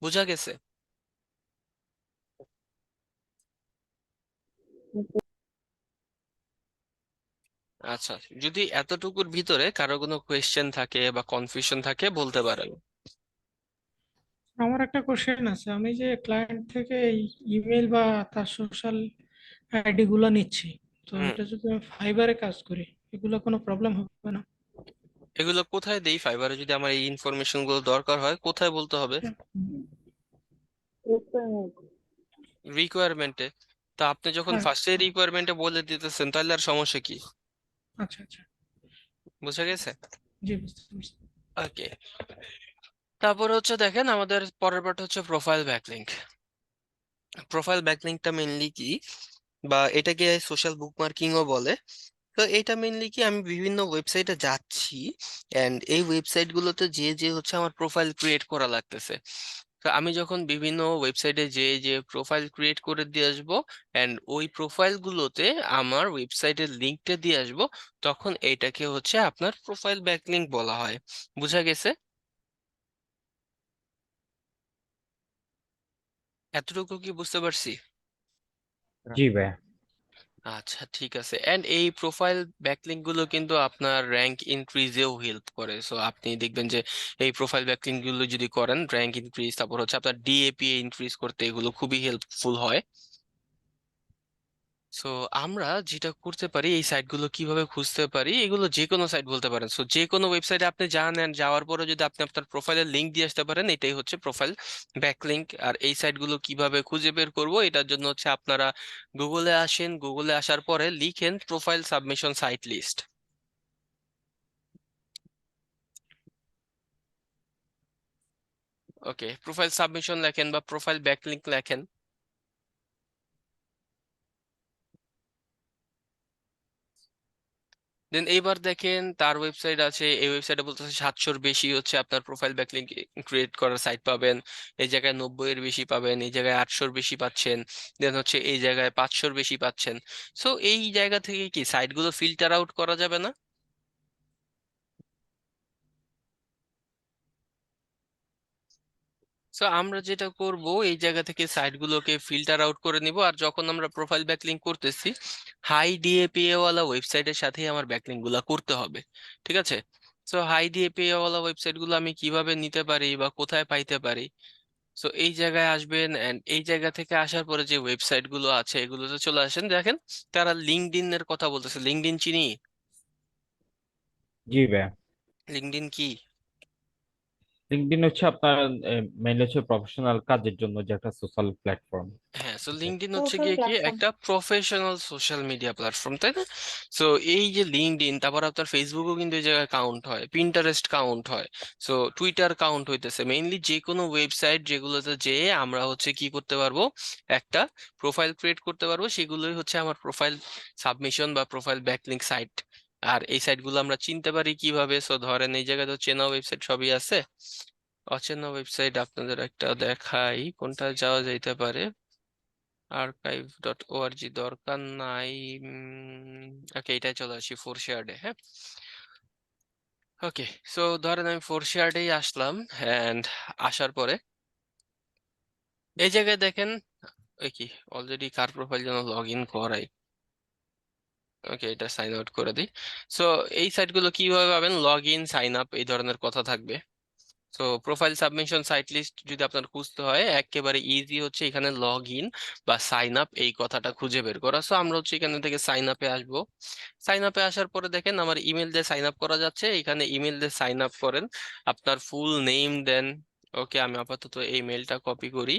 বুঝা গেছে? আচ্ছা, যদি এতটুকুর ভিতরে কারো কোনো কোয়েশ্চেন থাকে বা কনফিউশন থাকে বলতে পারেন। আমার একটা কোশ্চেন আছে, আমি যে ক্লায়েন্ট থেকে ইমেল বা তার সোশ্যাল আইডি গুলো নিচ্ছি, তো হুম, এটা যদি আমি ফাইবারে কাজ করি, এগুলো কোনো প্রবলেম হবে না? এগুলো কোথায় দেই? ফাইবারে যদি আমার এই ইনফরমেশন গুলো দরকার হয় কোথায় বলতে হবে? রিকোয়ারমেন্টে। তা আপনি যখন হ্যাঁ। ফার্স্টে রিকোয়ারমেন্টে বলে দিতেছেন তাহলে আর সমস্যা কি? আচ্ছা আচ্ছা। বুঝা গেছে? জি, বুঝতে পারছি। ওকে, তারপর হচ্ছে দেখেন আমাদের পরের পার্ট হচ্ছে প্রোফাইল ব্যাকলিংক। প্রোফাইল ব্যাকলিংকটা মেইনলি কি, বা এটাকে সোশ্যাল বুকমার্কিংও বলে। তো এটা মেইনলি কি, আমি বিভিন্ন ওয়েবসাইটে যাচ্ছি এন্ড এই ওয়েবসাইট গুলোতে যে যে হচ্ছে আমার প্রোফাইল ক্রিয়েট করা লাগতেছে। তো আমি যখন বিভিন্ন ওয়েবসাইটে যে যে প্রোফাইল ক্রিয়েট করে দিয়ে আসবো এন্ড ওই প্রোফাইল গুলোতে আমার ওয়েবসাইটের লিঙ্কটা দিয়ে আসবো, তখন এটাকে হচ্ছে আপনার প্রোফাইল ব্যাকলিংক বলা হয়। বুঝা গেছে? এতটুকু কি বুঝতে পারছি? জি ভাইয়া। আচ্ছা, ঠিক আছে। এন্ড এই প্রোফাইল ব্যাকলিংক গুলো কিন্তু আপনার র্যাঙ্ক ইনক্রিজেও হেল্প করে। সো আপনি দেখবেন যে এই প্রোফাইল ব্যাকলিংক গুলো যদি করেন, র্যাঙ্ক ইনক্রিজ, তারপর হচ্ছে আপনার ডিএপিএ ইনক্রিজ করতে এগুলো খুবই হেল্পফুল হয়। সো আমরা যেটা করতে পারি, এই সাইটগুলো কিভাবে খুঁজতে পারি, এগুলো যে কোনো সাইট বলতে পারেন। সো যে কোনো ওয়েবসাইটে আপনি যান and যাওয়ার পরে যদি আপনি আপনার প্রোফাইলের লিংক দিয়ে আসতে পারেন, এটাই হচ্ছে প্রোফাইল ব্যাকলিংক। আর এই সাইটগুলো কিভাবে খুঁজে বের করব, এটার জন্য হচ্ছে আপনারা গুগলে আসেন, গুগলে আসার পরে লিখেন প্রোফাইল সাবমিশন সাইট লিস্ট। ওকে, প্রোফাইল সাবমিশন লেখেন বা প্রোফাইল ব্যাকলিংক লেখেন। দেন এইবার দেখেন তার ওয়েবসাইট আছে, এই ওয়েবসাইটে বলতেছে 700-র বেশি হচ্ছে আপনার প্রোফাইল ব্যাকলিংক ক্রিয়েট করার সাইট পাবেন। এই জায়গায় 90-এর বেশি পাবেন, এই জায়গায় 800-র বেশি পাচ্ছেন, দেন হচ্ছে এই জায়গায় 500-র বেশি পাচ্ছেন। সো এই জায়গা থেকে কি সাইটগুলো ফিল্টার আউট করা যাবে না? সো আমরা যেটা করব, এই জায়গা থেকে সাইটগুলোকে ফিল্টার আউট করে নিব। আর যখন আমরা প্রোফাইল ব্যাকলিংক করতেছি, হাই ডিএপিএ ওয়ালা ওয়েবসাইটের সাথেই আমার ব্যাকলিংক গুলা করতে হবে। ঠিক আছে? সো হাই ডিএপিএ ওয়ালা ওয়েবসাইট গুলো আমি কিভাবে নিতে পারি বা কোথায় পাইতে পারি? সো এই জায়গায় আসবেন এন্ড এই জায়গা থেকে আসার পরে যে ওয়েবসাইট গুলো আছে এগুলোতে চলে আসেন। দেখেন তারা লিঙ্কডইন এর কথা বলতেছে। লিঙ্কডইন চিনি? জি ভাইয়া। লিঙ্কডইন কি? লিঙ্কডইন হচ্ছে আপনার মেইনলি হচ্ছে প্রফেশনাল কাজের জন্য যে একটা সোশ্যাল প্ল্যাটফর্ম। হ্যাঁ, সো লিঙ্কডইন হচ্ছে সোশ্যাল গিয়ে কি প্ল্যাটফর্ম। একটা প্রফেশনাল সোশ্যাল মিডিয়া প্ল্যাটফর্ম, তাই না? সো এই যে লিঙ্কডইন, তারপর আপনার ফেসবুকও কিন্তু এই জায়গায় কাউন্ট হয়, পিন্টারেস্ট কাউন্ট হয়, সো টুইটার কাউন্ট হইতেছে। মেইনলি যে কোনো ওয়েবসাইট যেগুলোতে যেয়ে আমরা হচ্ছে কি করতে পারবো, একটা প্রোফাইল ক্রিয়েট করতে পারবো, সেগুলোই হচ্ছে আমার প্রোফাইল সাবমিশন বা প্রোফাইল ব্যাকলিংক সাইট। আর এই সাইটগুলো আমরা চিনতে পারি কিভাবে? সো ধরেন এই জায়গায় তো চেনা ওয়েবসাইট সবই আছে, অচেনা ওয়েবসাইট আপনাদের একটা দেখাই কোনটা যাওয়া যাইতে পারে। archive.org দরকার নাই। ওকে, এটাই চলে আসি ফোরশেয়ার্ডে। হ্যাঁ, ওকে। সো ধরেন আমি ফোরশেয়ার্ডেই আসলাম এন্ড আসার পরে এই জায়গায় দেখেন, ওই কি অলরেডি কার প্রোফাইল যেন লগ ইন করাই। ওকে, এটা সাইন আউট করে দিই। সো এই সাইটগুলো কিভাবে পাবেন, লগ ইন, সাইন আপ, এই ধরনের কথা থাকবে। So profile submission site list যদি আপনার খুঁজতে হয় একেবারে ইজি হচ্ছে এখানে লগ ইন বা সাইন আপ এই কথাটা খুঁজে বের করা। সো আমরা হচ্ছে এখানে থেকে সাইন আপে আসবো। সাইন আপে আসার পরে দেখেন আমার ইমেল দিয়ে সাইন আপ করা যাচ্ছে, এখানে ইমেল দিয়ে সাইন আপ করেন, আপনার ফুল নেম দেন। ওকে, আমি আপাতত এই মেলটা কপি করি,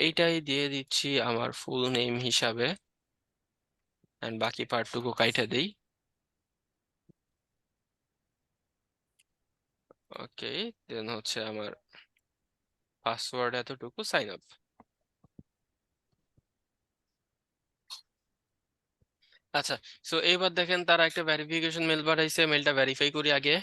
এইটাই দিয়ে দিচ্ছি আমার ফুল নেম হিসাবে, এন্ড বাকি পার্টটুকু কাইটা দেই। ওকে, দেন হচ্ছে আমার পাসওয়ার্ড এতটুকু, সাইন আপ। আচ্ছা, সো এইবার দেখেন তারা একটা ভেরিফিকেশন মেল পাঠাইছে, মেলটা ভেরিফাই করি আগে।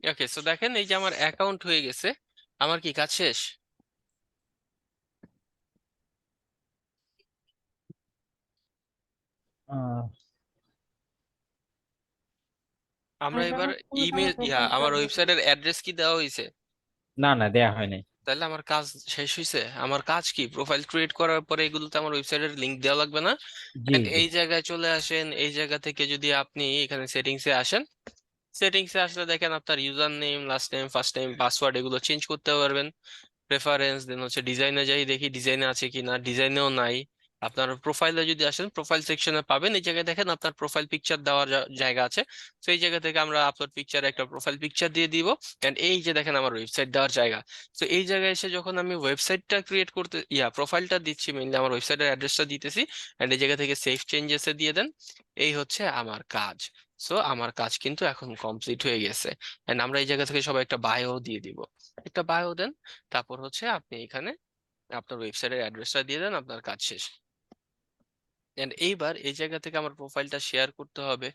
ওকে, সো দেখেন এই যে আমার অ্যাকাউন্ট হয়ে গেছে, আমার কি কাজ শেষ? আহ, আমরা এবার ইমেল আমার ওয়েবসাইটের অ্যাড্রেস কি দেওয়া হয়েছে? না না, দেয়া হয় নাই। তাহলে আমার কাজ শেষ হয়েছে। আমার কাজ কি, প্রোফাইল ক্রিয়েট করার পরে এগুলোতে আমার ওয়েবসাইটের লিংক দেওয়া লাগবে না? জি And জি। এই জায়গায় চলে আসেন, এই জায়গা থেকে যদি আপনি এখানে সেটিংসে আসেন, সেটিংসে আসলে দেখেন আপনার user name, last name, first name, password এগুলো চেঞ্জ করতে পারবেন। প্রেফারেন্স দেন হচ্ছে ডিজাইনে যাই দেখি ডিজাইনে আছে কিনা, ডিজাইনেও নাই। আপনার প্রোফাইলে যদি আসেন প্রোফাইল সেকশনে পাবেন, এই জায়গায় দেখেন আপনার প্রোফাইল পিকচার দেওয়ার জায়গা আছে। তো এই জায়গা থেকে আমরা আপলোড পিকচার একটা প্রোফাইল পিকচার দিয়ে দিব। এন্ড এই যে দেখেন আমার ওয়েবসাইট দেওয়ার জায়গা। তো এই জায়গায় এসে যখন আমি ওয়েবসাইটটা ক্রিয়েট করতে প্রোফাইলটা দিচ্ছি, মেইনলি আমার ওয়েবসাইটের অ্যাড্রেসটা দিতেছি, এন্ড এই জায়গা থেকে সেভ চেঞ্জেসে দিয়ে দেন। এই হচ্ছে আমার কাজ। সো আমার কাজ কিন্তু এখন কমপ্লিট হয়ে গেছে। এন্ড আমরা এই জায়গা থেকে সবাই একটা বায়ো দিয়ে দিব, একটা বায়ো দেন। তারপর হচ্ছে আপনি এখানে আপনার ওয়েবসাইটের অ্যাড্রেসটা দিয়ে দেন, আপনার কাজ শেষ। এন্ড এইবার এই জায়গা থেকে আমার প্রোফাইলটা শেয়ার করতে হবে।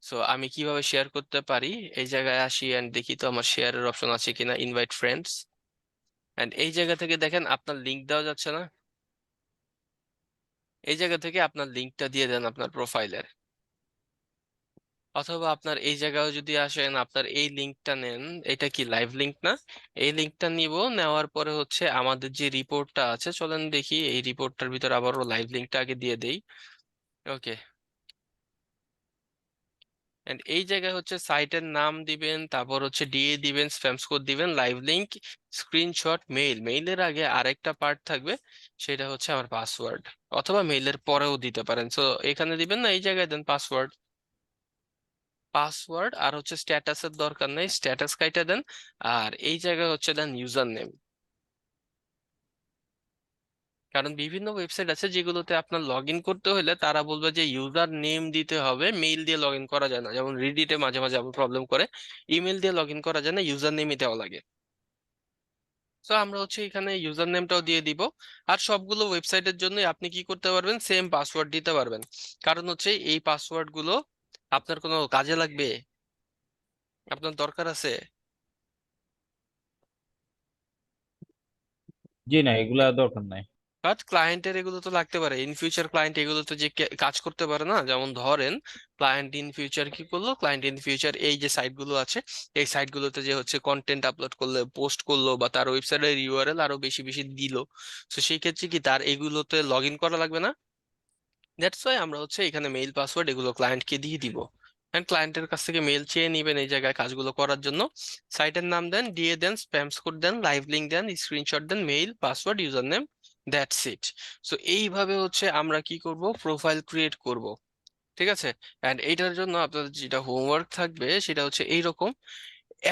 সো আমি কিভাবে শেয়ার করতে পারি, এই জায়গায় আসি এন্ড দেখি তো আমার শেয়ারের অপশন আছে কিনা, ইনভাইট ফ্রেন্ডস। এন্ড এই জায়গা থেকে দেখেন আপনার লিংক দেওয়া যাচ্ছে না, এই জায়গা থেকে আপনার লিংকটা দিয়ে দেন আপনার প্রোফাইলের। অথবা আপনার এই জায়গায় যদি আসেন, আপনার এই লিংকটা নেন, এটা কি লাইভ লিংক না? এই লিংকটা নিব, নেওয়ার পরে হচ্ছে আমাদের যে রিপোর্টটা আছে, চলেন দেখি এই রিপোর্টটার ভিতর আবারও লাইভ লিংকটা আগে দিয়ে দেই। ওকে, এন্ড এই জায়গায় হচ্ছে সাইটের নাম দিবেন, তারপর হচ্ছে ডিএ দিবেন, স্প্যাম কোড দিবেন, লাইভ লিংক, স্ক্রিনশট, মেইল। মেইলের আগে আরেকটা পার্ট থাকবে, সেটা হচ্ছে আমার পাসওয়ার্ড, অথবা মেইলের পরেও দিতে পারেন। সো এখানে দিবেন না, এই জায়গায় দেন পাসওয়ার্ড। পাসওয়ার্ড আর হচ্ছে স্ট্যাটাসের দরকার নেই, স্ট্যাটাস কাইটা দেন। আর এই জায়গায় হচ্ছে দেন ইউজার নেম। কারণ বিভিন্ন ওয়েবসাইট আছে যেগুলোতে আপনার লগ ইন করতে হলে তারা বলবে যে ইউজার নেম দিতে হবে, মেইল দিয়ে লগ ইন করা যায় না। যেমন রিডিটে মাঝে মাঝে প্রবলেম করে, ইমেল দিয়ে লগ ইন করা যায় না, ইউজার নেমই দেওয়া লাগে। তো আমরা হচ্ছে এখানে ইউজার নেমটাও দিয়ে দিব। আর সবগুলো ওয়েবসাইটের জন্য আপনি কি করতে পারবেন, সেম পাসওয়ার্ড দিতে পারবেন। কারণ হচ্ছে এই পাসওয়ার্ড গুলো আপনার কোনো কাজে লাগবে, আপনার দরকার আছে। জি না, এগুলা দরকার নাই। বাট ক্লায়েন্টের এগুলো তো লাগতে পারে, ইন ফিউচার ক্লায়েন্ট এগুলো তো যে কাজ করতে পারে না। যেমন ধরেন ক্লায়েন্ট ইন ফিউচার কি করলো, ক্লায়েন্ট ইন ফিউচার এই যে সাইট গুলো আছে, এই সাইট গুলোতে যে হচ্ছে কন্টেন্ট আপলোড করলে, পোস্ট করলো, বা তার ওয়েবসাইটের ইউআরএল আরো বেশি বেশি দিল, তো সেই ক্ষেত্রে কি তার এগুলোতে লগ ইন করা লাগবে না? দ্যাটস ওয়াই আমরা হচ্ছে এখানে মেইল, পাসওয়ার্ড এগুলো ক্লায়েন্টকে দিয়ে দিব। এন্ড ক্লায়েন্টের কাছ থেকে মেইল চেয়ে নিবেন এই জায়গায় কাজগুলো করার জন্য। সাইটের নাম দেন, ডিএ দেন, স্প্যাম কোড দেন, লাইভ লিংক দেন, স্ক্রিনশট দেন, mail, password, user name, that's it. So এইভাবে হচ্ছে আমরা কি করব, প্রোফাইল ক্রিয়েট করব। ঠিক আছে? এন্ড এইটার জন্য আপনাদের যেটা হোমওয়ার্ক থাকবে সেটা হচ্ছে এইরকম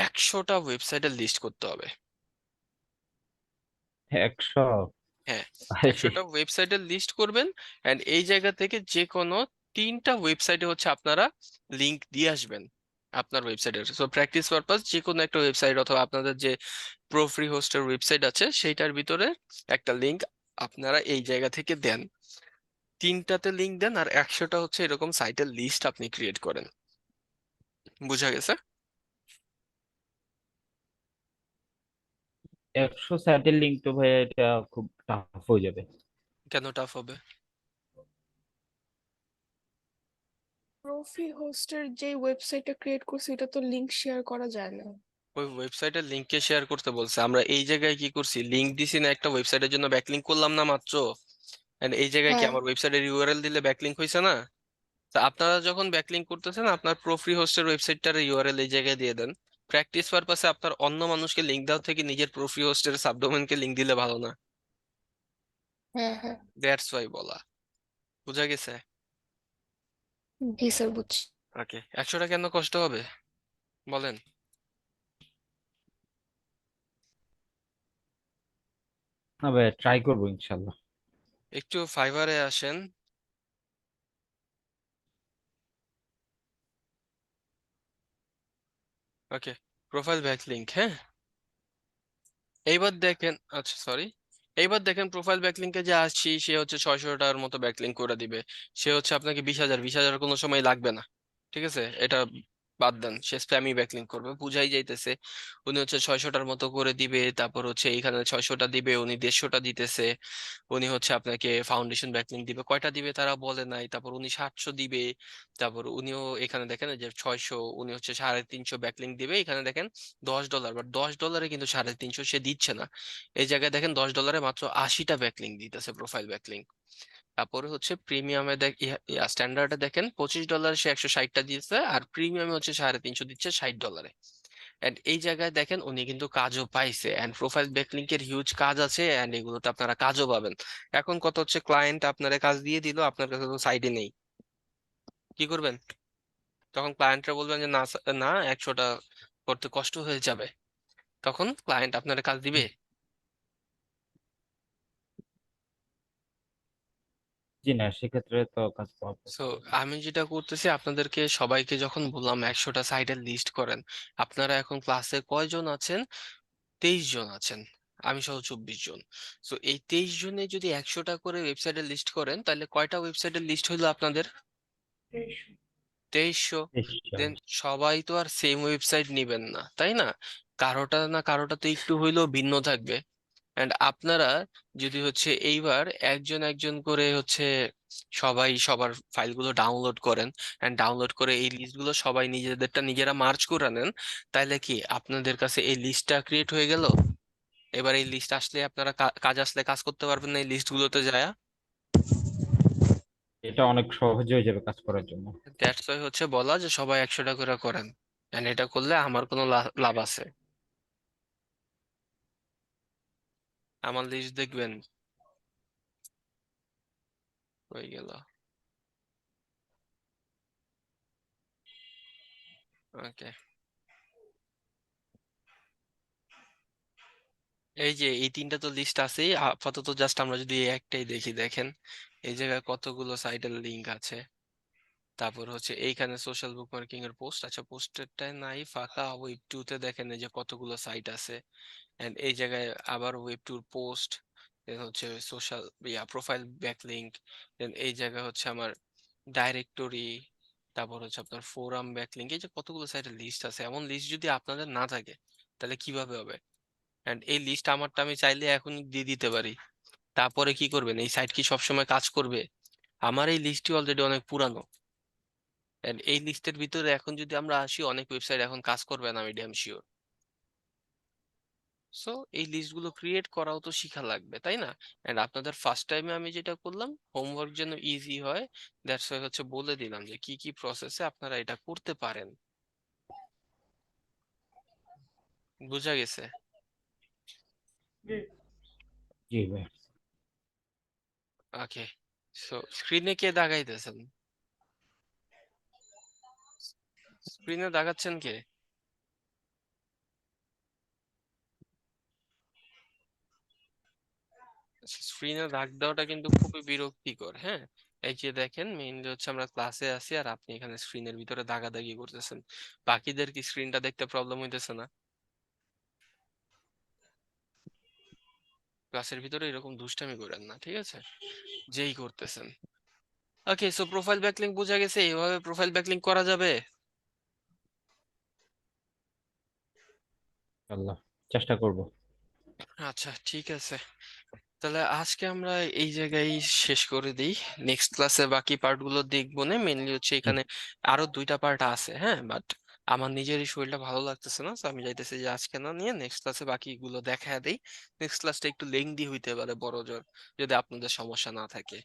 100টা ওয়েবসাইটের লিস্ট করতে হবে। 100? হ্যাঁ, আরে 100টা ওয়েবসাইটের লিস্ট করবেন। এন্ড এই জায়গা থেকে যে কোনো 3টা ওয়েবসাইটে হচ্ছে আপনারা লিংক দিয়ে আসবেন আপনার ওয়েবসাইটের। সো প্র্যাকটিস পারপাস যে কোনো একটা ওয়েবসাইট অথবা আপনাদের যে প্রো ফ্রি হোস্টের ওয়েবসাইট আছে সেইটার ভিতরে একটা লিংক আপনারা এই জায়গা থেকে দেন। 3টাতে লিংক দেন, আর 100টা হচ্ছে এরকম সাইটের লিস্ট আপনি ক্রিয়েট করেন। বুঝা গেছে? 100 সাইটের লিঙ্ক তো ভাই এটা খুব টাফ হয়ে যাবে। কেন টাফ হবে? প্রোফি হোস্টের যে ওয়েবসাইটটা ক্রিয়েট করছে এটা তো লিংক শেয়ার করা যায় না। ওই ওয়েবসাইটের লিঙ্ককে শেয়ার করতে বলছে। আমরা এই জায়গায় কি করছি, লিঙ্ক দিছি না, একটা ওয়েবসাইটের জন্য ব্যাকলিঙ্ক করলাম না মাত্র। And এই জায়গায় কি হ্যাঁ আমার ওয়েবসাইটের ইউআরএল দিলে ব্যাকলিঙ্ক হয়েছে না? তা আপনারা যখন ব্যাকলিঙ্ক করতেছেন আপনার প্রো ফ্রি হোস্টের ওয়েবসাইটটার ইউআরএল এই জায়গায় দিয়ে দেন। প্র্যাকটিস পারপাসে আপনার অন্য মানুষকে লিঙ্ক দেওয়ার থেকে নিজের প্রো ফ্রি হোস্টের সাবডোমেনকে লিঙ্ক দিলে ভালো না? হ্যাঁ হ্যাঁ দ্যাটস ওয়াই বলা। বুঝা গেছে? জি স্যার বুঝছি। ওকে, 100টা কেন কষ্ট হবে বলেন? না ভাই, ট্রাই করবো ইনশাল্লাহ। একটু ফাইবারে আসেন। ওকে, প্রোফাইল ব্যাকলিঙ্ক, হ্যাঁ। এইবার দেখেন, আচ্ছা সরি, এইবার দেখেন প্রোফাইল ব্যাকলিংকে যে আসছি, সে হচ্ছে 600টার মতো ব্যাকলিংক করে দিবে। সে হচ্ছে আপনাকে 20,000 কোনো সময় লাগবে না। ঠিক আছে, এটা বাদ দেন, সে স্প্যামি ব্যাকলিংক করবে, বুঝাই যাইতেছে। উনি হচ্ছে 600টার মতো করে দিবে, তারপর হচ্ছে এইখানে 600টা দিবে, উনি 150টা দিতেছে। উনি হচ্ছে আপনাকে ফাউন্ডেশন ব্যাকলিংক দিবে, কয়টা দিবে তারা বলে নাই। তারপর উনি 700 দিবে। তারপর উনিও এখানে দেখেন এই যে 600, উনি হচ্ছে 350 ব্যাকলিংক দিবে। এখানে দেখেন $10, বাট $10 কিন্তু 350 সে দিচ্ছে না। এই জায়গায় দেখেন $10 মাত্র 80টা ব্যাকলিংক দিতেছে, প্রোফাইল ব্যাকলিংক। তারপরে হচ্ছে প্রিমিয়ামে স্ট্যান্ডার্ডে দেখেন $25 সে 160টা দিয়েছে, আর প্রিমিয়ামে হচ্ছে 350 দিচ্ছে $60। এন্ড এই জায়গায় দেখেন উনি কিন্তু কাজও পাইছে, এন্ড প্রোফাইল ব্যাকলিংকের হিউজ কাজ আছে, এন্ড এগুলোতে আপনারা কাজও পাবেন। এখন কত হচ্ছে, ক্লায়েন্ট আপনারা কাজ দিয়ে দিল, আপনার কাছে তো সাইডে নেই, কি করবেন? তখন ক্লায়েন্টরা বলবেন যে না না, 100টা করতে কষ্ট হয়ে যাবে। তখন ক্লায়েন্ট আপনার কাজ দিবে? জি না, সেক্ষেত্রে তো কাজ পাবো। সো আমি যেটা করতেছি, আপনাদেরকে সবাইকে যখন বললাম 100টা সাইটের লিস্ট করেন, আপনারা এখন ক্লাসে কয়জন আছেন? 23 জন আছেন, আমি সহ 24 জন। সো এই 23 জনে যদি 100টা করে ওয়েবসাইটের লিস্ট করেন, তাহলে কয়টা ওয়েবসাইটের লিস্ট হইলো আপনাদের? 2300। দেন সবাই তো আর সেম ওয়েবসাইট নিবেন না, তাই না? কারোটা না কারোটা তো একটু হইলেও ভিন্ন থাকবে। এন্ড আপনারা যদি হচ্ছে এইবার একজন একজন করে হচ্ছে সবাই সবার ফাইলগুলো ডাউনলোড করেন, এন্ড ডাউনলোড করে এই লিস্টগুলো সবাই নিজেদেরটা নিজেরা মার্জ করে নেন, তাহলে কি আপনাদের কাছে এই লিস্টটা ক্রিয়েট হয়ে গেল? এবার এই লিস্ট আসলে আপনারা কাজ আসলে কাজ করতে পারবেন না এই লিস্টগুলোতে যায়। এটা অনেক সহজ হয়ে যাবে কাজ করার জন্য। দ্যাটস ওয়াই হচ্ছে বলা যে সবাই 100টা করে করেন, এন্ড এটা করলে আমার কোনো লাভ আছে। আমার লিস্ট দেখবেন হয়ে গেল। ওকে, এই যে এই তিনটা তো লিস্ট আছেই আপাতত, জাস্ট আমরা যদি এই একটাই দেখি, দেখেন এই জায়গায় কতগুলো সাইটের লিংক আছে। তারপর হচ্ছে এইখানে সোশ্যাল বুকমার্কিং এর পোস্ট, আচ্ছা পোস্টেরটাই নাই, ফাঁকা। ওয়েব 2 তে দেখেন এই যে কতগুলো সাইট আছে। এন্ড এই জায়গায় আবার ওয়েব 2 পোস্ট, দেন হচ্ছে সোশ্যাল প্রোফাইল ব্যাকলিংক, দেন এই জায়গায় হচ্ছে আমার ডাইরেক্টরি, তারপর হচ্ছে আপনার ফোরাম ব্যাকলিংক। এই যে কতগুলো সাইটের লিস্ট আছে, এমন লিস্ট যদি আপনাদের না থাকে তাহলে কিভাবে হবে? এন্ড এই লিস্ট আমারটা আমি চাইলে এখন দিয়ে দিতে পারি। তারপরে কি করবেন, এই সাইট কি সবসময় কাজ করবে? আমার এই লিস্টটি অলরেডি অনেক পুরানো, এন্ড এই লিস্টের ভিতরে এখন যদি আমরা আসি, অনেক ওয়েবসাইট এখন কাজ করবে না, আমি ড্যাম শিওর। সো এই লিস্টগুলো ক্রিয়েট করাও তো শিখা লাগবে, তাই না? এন্ড আপনাদের ফার্স্ট টাইমে আমি যেটা করলাম, হোমওয়ার্ক যেন ইজি হয়, দ্যাটস ওয়াই হচ্ছে বলে দিলাম যে কি কি প্রসেসে আপনারা এটা করতে পারেন। বুঝা গেছে? জি ভাই। ওকে, সো স্ক্রিনে কে দাগাইতেছেন? স্ক্রিনে দাগাচ্ছেন কে? স্ক্রিনে দাগ দেওয়াটা কিন্তু খুবই বিরক্তিকর, হ্যাঁ। এই যে দেখেন, মেইনলি হচ্ছে আমরা ক্লাসে আছি আর আপনি এখানে স্ক্রিনের ভিতরে দাগাদাগি করতেছেন। বাকিদের কি স্ক্রিনটা দেখতে প্রবলেম হইতেছে না? ক্লাসের ভিতরে এরকম দুষ্টামি করেন না, ঠিক আছে, যেই করতেছেন। ওকে, সো প্রোফাইল ব্যাকলিংক বোঝা গেছে, এইভাবে প্রোফাইল ব্যাকলিংক করা যাবে। আল্লাহ, চেষ্টা করব। আচ্ছা ঠিক আছে, তাহলে আজকে আমরা এই জায়গায় শেষ করে দিই। নেক্সট ক্লাসে বাকি পার্ট গুলো দেখবো না, মেনলি হচ্ছে জি এখানে আরো 2টা পার্ট আছে, হ্যাঁ, বাট আমার নিজেরই শরীরটা ভালো লাগতেছে না, তো আমি চাইতেছি যে আজকে না নিয়ে নেক্সট ক্লাসে বাকিগুলো দেখায় দেই। নেক্সট ক্লাসটা একটু লেংদি হইতে পারে বড় জোর, যদি আপনাদের সমস্যা না থাকে।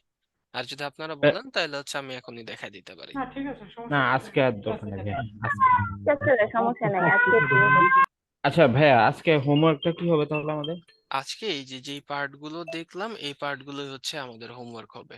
আর যদি আপনারা বলেন তাহলে হচ্ছে আমি এখনই দেখাই দিতে পারি। না ঠিক আছে, না সমস্যা নেই, আজকে আর দরকার নেই ভাইয়া, আজকে। চলে সমস্যা নাই আজকে ঠিক আছে। আচ্ছা ভাইয়া, আজকে হোমওয়ার্কটা কি হবে তাহলে আমাদের? আজকে এই যে যেই পার্টগুলো দেখলাম এই পার্টগুলোই হচ্ছে আমাদের হোমওয়ার্ক হবে।